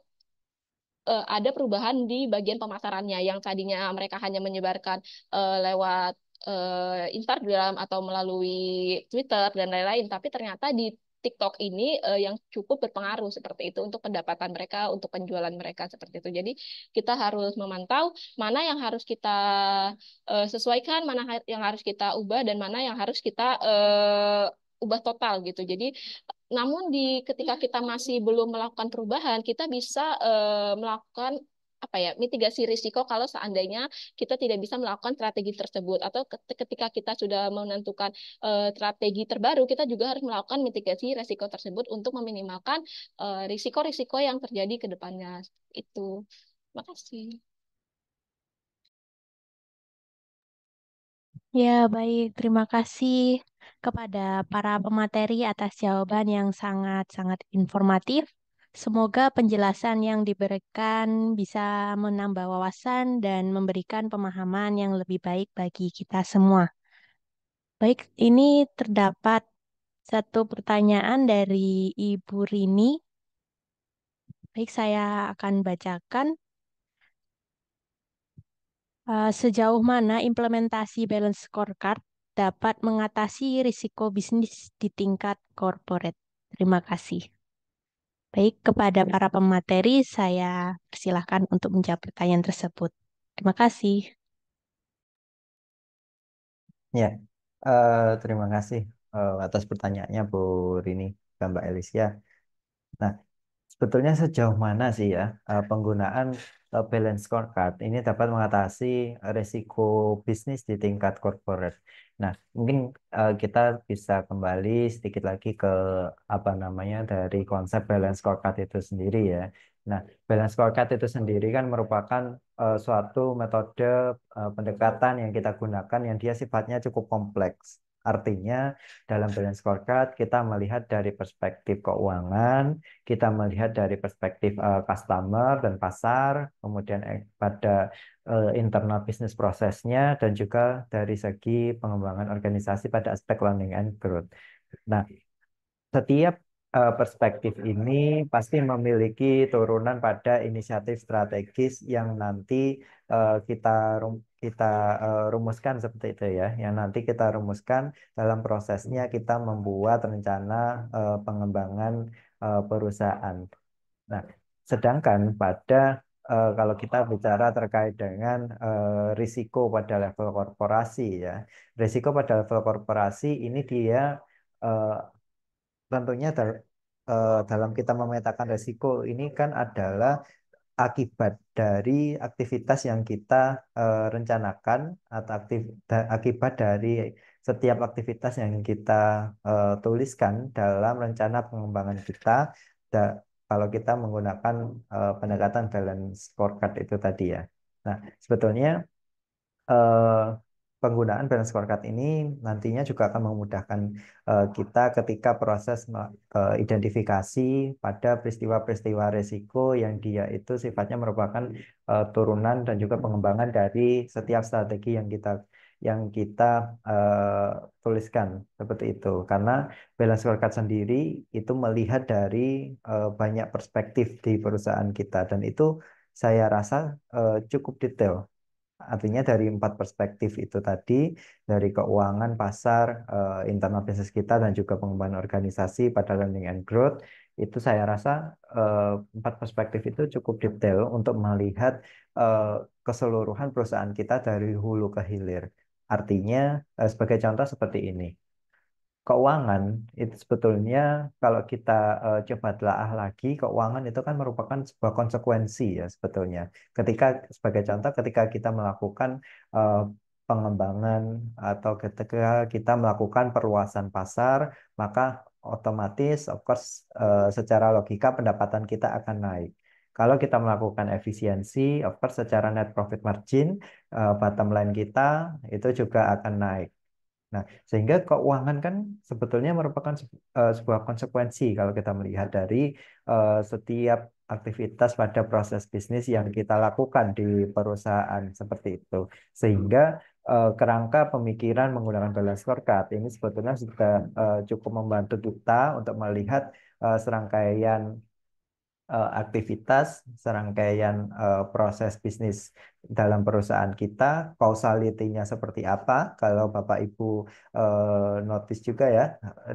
ada perubahan di bagian pemasarannya yang tadinya mereka hanya menyebarkan lewat Instagram atau melalui Twitter dan lain-lain, tapi ternyata di TikTok ini yang cukup berpengaruh seperti itu untuk pendapatan mereka, untuk penjualan mereka seperti itu. Jadi kita harus memantau mana yang harus kita sesuaikan, mana yang harus kita ubah dan mana yang harus kita ubah total gitu. Jadi namun ketika kita masih belum melakukan perubahan, kita bisa melakukan apa ya mitigasi risiko kalau seandainya kita tidak bisa melakukan strategi tersebut atau ketika kita sudah menentukan strategi terbaru, kita juga harus melakukan mitigasi risiko tersebut untuk meminimalkan risiko-risiko yang terjadi ke depannya. Itu. Terima kasih. Ya, baik. Terima kasih kepada para pemateri atas jawaban yang sangat-sangat informatif. Semoga penjelasan yang diberikan bisa menambah wawasan dan memberikan pemahaman yang lebih baik bagi kita semua. Baik, ini terdapat satu pertanyaan dari Ibu Rini. Baik, saya akan bacakan. Sejauh mana implementasi balance scorecard dapat mengatasi risiko bisnis di tingkat corporate? Terima kasih. Baik, kepada para pemateri, saya persilahkan untuk menjawab pertanyaan tersebut. Terima kasih. Ya, terima kasih atas pertanyaannya Bu Rini dan Mbak Elisia. Nah, Sebetulnya sejauh mana sih ya penggunaan balance scorecard ini dapat mengatasi risiko bisnis di tingkat corporate. Nah, mungkin kita bisa kembali sedikit lagi ke apa namanya dari konsep balance scorecard itu sendiri ya. Nah, balance scorecard itu sendiri kan merupakan suatu metode pendekatan yang kita gunakan yang dia sifatnya cukup kompleks. Artinya dalam balance scorecard kita melihat dari perspektif keuangan, kita melihat dari perspektif customer dan pasar, kemudian pada internal bisnis prosesnya, dan juga dari segi pengembangan organisasi pada aspek learning and growth. Nah, setiap perspektif ini pasti memiliki turunan pada inisiatif strategis yang nanti kita rumuskan seperti itu ya. Yang nanti kita rumuskan dalam prosesnya kita membuat rencana pengembangan perusahaan. Nah, sedangkan pada kalau kita bicara terkait dengan risiko pada level korporasi ya, risiko pada level korporasi ini dia eh, tentunya dalam kita memetakan risiko ini kan adalah akibat dari aktivitas yang kita rencanakan atau akibat dari setiap aktivitas yang kita tuliskan dalam rencana pengembangan kita kalau kita menggunakan pendekatan balance scorecard itu tadi ya. Nah, sebetulnya eh, penggunaan balance scorecard ini nantinya juga akan memudahkan kita ketika proses identifikasi pada peristiwa-peristiwa risiko yang dia itu sifatnya merupakan turunan dan juga pengembangan dari setiap strategi yang kita eh, tuliskan seperti itu. Karena balance scorecard sendiri itu melihat dari banyak perspektif di perusahaan kita dan itu saya rasa cukup detail. Artinya dari 4 perspektif itu tadi, dari keuangan, pasar, internal bisnis kita, dan juga pengembangan organisasi pada learning and growth, itu saya rasa 4 perspektif itu cukup detail untuk melihat eh, keseluruhan perusahaan kita dari hulu ke hilir. Artinya, sebagai contoh seperti ini. Keuangan itu sebetulnya kalau kita coba telaah lagi, keuangan itu kan merupakan sebuah konsekuensi ya sebetulnya. Ketika sebagai contoh, ketika kita melakukan eh, pengembangan atau ketika kita melakukan perluasan pasar, maka otomatis, of course, secara logika pendapatan kita akan naik. Kalau kita melakukan efisiensi, of course, secara net profit margin, bottom line kita itu juga akan naik. Nah, sehingga keuangan kan sebetulnya merupakan sebuah konsekuensi kalau kita melihat dari setiap aktivitas pada proses bisnis yang kita lakukan di perusahaan seperti itu. Sehingga kerangka pemikiran menggunakan balance scorecard ini sebetulnya sudah cukup membantu kita untuk melihat serangkaian aktivitas, serangkaian proses bisnis dalam perusahaan kita, causality-nya seperti apa. Kalau Bapak Ibu notice juga ya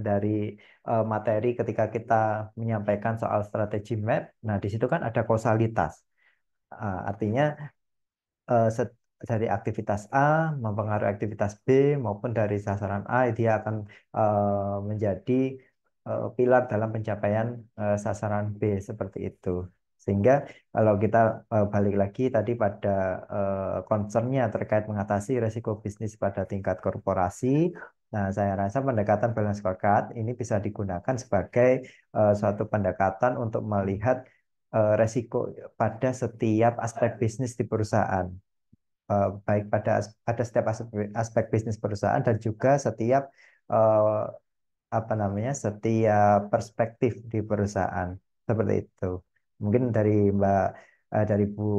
dari materi ketika kita menyampaikan soal strategi map, nah di situ kan ada kausalitas. Artinya dari aktivitas A mempengaruhi aktivitas B maupun dari sasaran A dia akan menjadi pilar dalam pencapaian sasaran B seperti itu. Sehingga kalau kita balik lagi tadi pada concernnya terkait mengatasi resiko bisnis pada tingkat korporasi, nah saya rasa pendekatan balance scorecard ini bisa digunakan sebagai suatu pendekatan untuk melihat resiko pada setiap aspek bisnis di perusahaan, baik pada setiap aspek bisnis perusahaan dan juga setiap eh, apa namanya setiap perspektif di perusahaan seperti itu. Mungkin dari Bu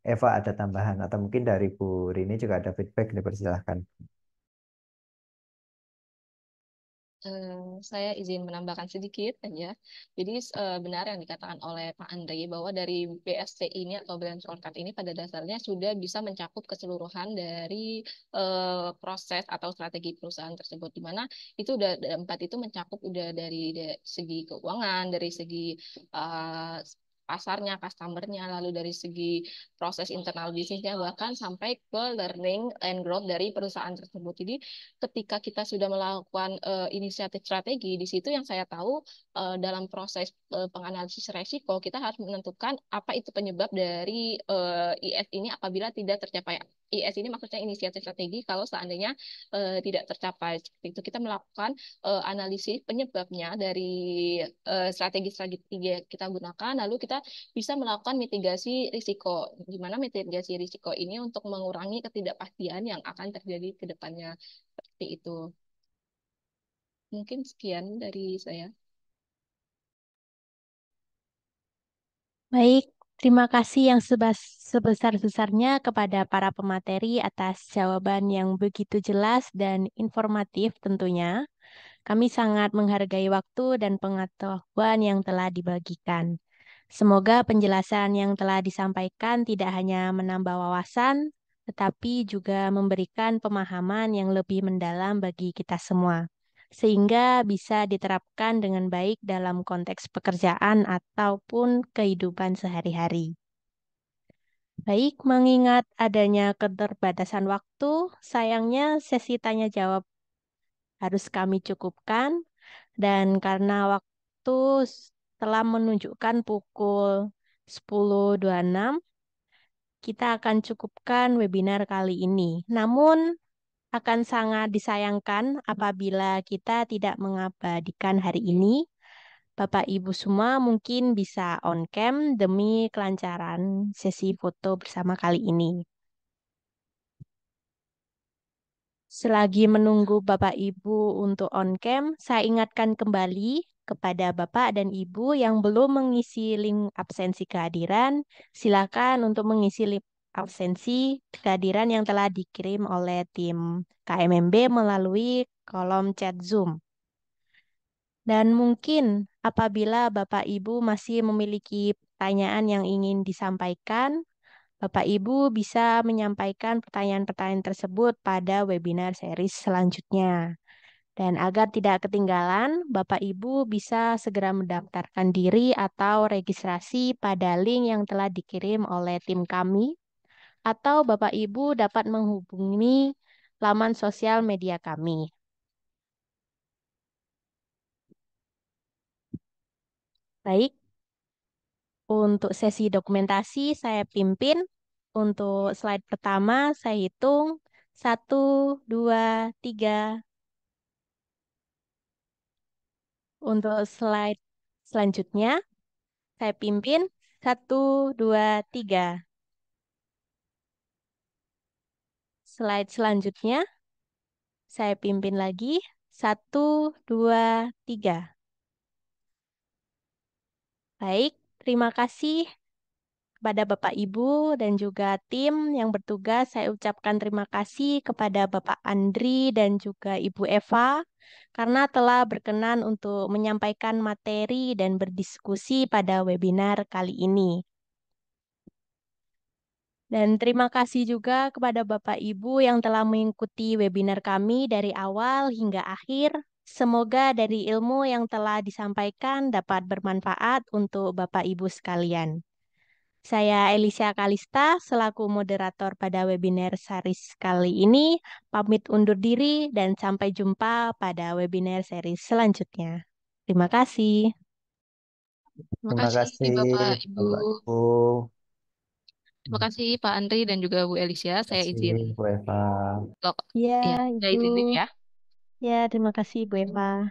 Eva ada tambahan atau mungkin dari Bu Rini juga ada feedback, dipersilahkan. Eh, saya izin menambahkan sedikit aja. Jadi benar yang dikatakan oleh Pak Andre bahwa dari BSC ini atau balance scorecard ini pada dasarnya sudah bisa mencakup keseluruhan dari proses atau strategi perusahaan tersebut, di mana itu udah ada 4 itu mencakup udah dari segi keuangan, dari segi pasarnya, customernya, lalu dari segi proses internal bisnisnya, bahkan sampai ke learning and growth dari perusahaan tersebut. Jadi ketika kita sudah melakukan inisiatif strategi, di situ yang saya tahu dalam proses penganalisis resiko, kita harus menentukan apa itu penyebab dari IS ini apabila tidak tercapai. IS ini maksudnya inisiatif strategi kalau seandainya tidak tercapai. Seperti itu kita melakukan analisis penyebabnya dari strategi-strategi yang kita gunakan, lalu kita bisa melakukan mitigasi risiko. Di mana mitigasi risiko ini untuk mengurangi ketidakpastian yang akan terjadi ke depannya. Seperti itu. Mungkin sekian dari saya. Baik, terima kasih yang sebesar-besarnya kepada para pemateri atas jawaban yang begitu jelas dan informatif tentunya. Kami sangat menghargai waktu dan pengetahuan yang telah dibagikan. Semoga penjelasan yang telah disampaikan tidak hanya menambah wawasan, tetapi juga memberikan pemahaman yang lebih mendalam bagi kita semua, sehingga bisa diterapkan dengan baik dalam konteks pekerjaan ataupun kehidupan sehari-hari. Baik, mengingat adanya keterbatasan waktu, sayangnya sesi tanya jawab harus kami cukupkan. Dan karena waktu telah menunjukkan pukul 10.26, kita akan cukupkan webinar kali ini. Namun, akan sangat disayangkan apabila kita tidak mengabadikan hari ini. Bapak Ibu semua mungkin bisa on cam demi kelancaran sesi foto bersama kali ini. Selagi menunggu Bapak Ibu untuk on cam, saya ingatkan kembali kepada Bapak dan Ibu yang belum mengisi link absensi kehadiran, silakan untuk mengisi link absensi kehadiran yang telah dikirim oleh tim KMMB melalui kolom chat Zoom. Dan mungkin apabila Bapak Ibu masih memiliki pertanyaan yang ingin disampaikan, Bapak Ibu bisa menyampaikan pertanyaan-pertanyaan tersebut pada webinar series selanjutnya. Dan agar tidak ketinggalan, Bapak Ibu bisa segera mendaftarkan diri atau registrasi pada link yang telah dikirim oleh tim kami, atau Bapak Ibu dapat menghubungi laman sosial media kami. Baik, untuk sesi dokumentasi saya pimpin. Untuk slide pertama saya hitung 1, 2, 3. Untuk slide selanjutnya saya pimpin 1, 2, 3. Slide selanjutnya saya pimpin lagi 1, 2, 3. Baik, terima kasih kepada Bapak Ibu dan juga tim yang bertugas. Saya ucapkan terima kasih kepada Bapak Andri dan juga Ibu Eva karena telah berkenan untuk menyampaikan materi dan berdiskusi pada webinar kali ini. Dan terima kasih juga kepada Bapak Ibu yang telah mengikuti webinar kami dari awal hingga akhir. Semoga dari ilmu yang telah disampaikan dapat bermanfaat untuk Bapak Ibu sekalian. Saya Elisha Kalista selaku moderator pada webinar series kali ini pamit undur diri dan sampai jumpa pada webinar series selanjutnya. Terima kasih. Terima Terima kasih kasih Bapak Ibu. Bapak Ibu. Terima kasih Pak Andri dan juga Bu Alicia. Terima Saya kasih izin Bu Eva. lo, Ya, ya, saya Ibu. izin dulu ya. Ya, terima kasih, Bu Eva.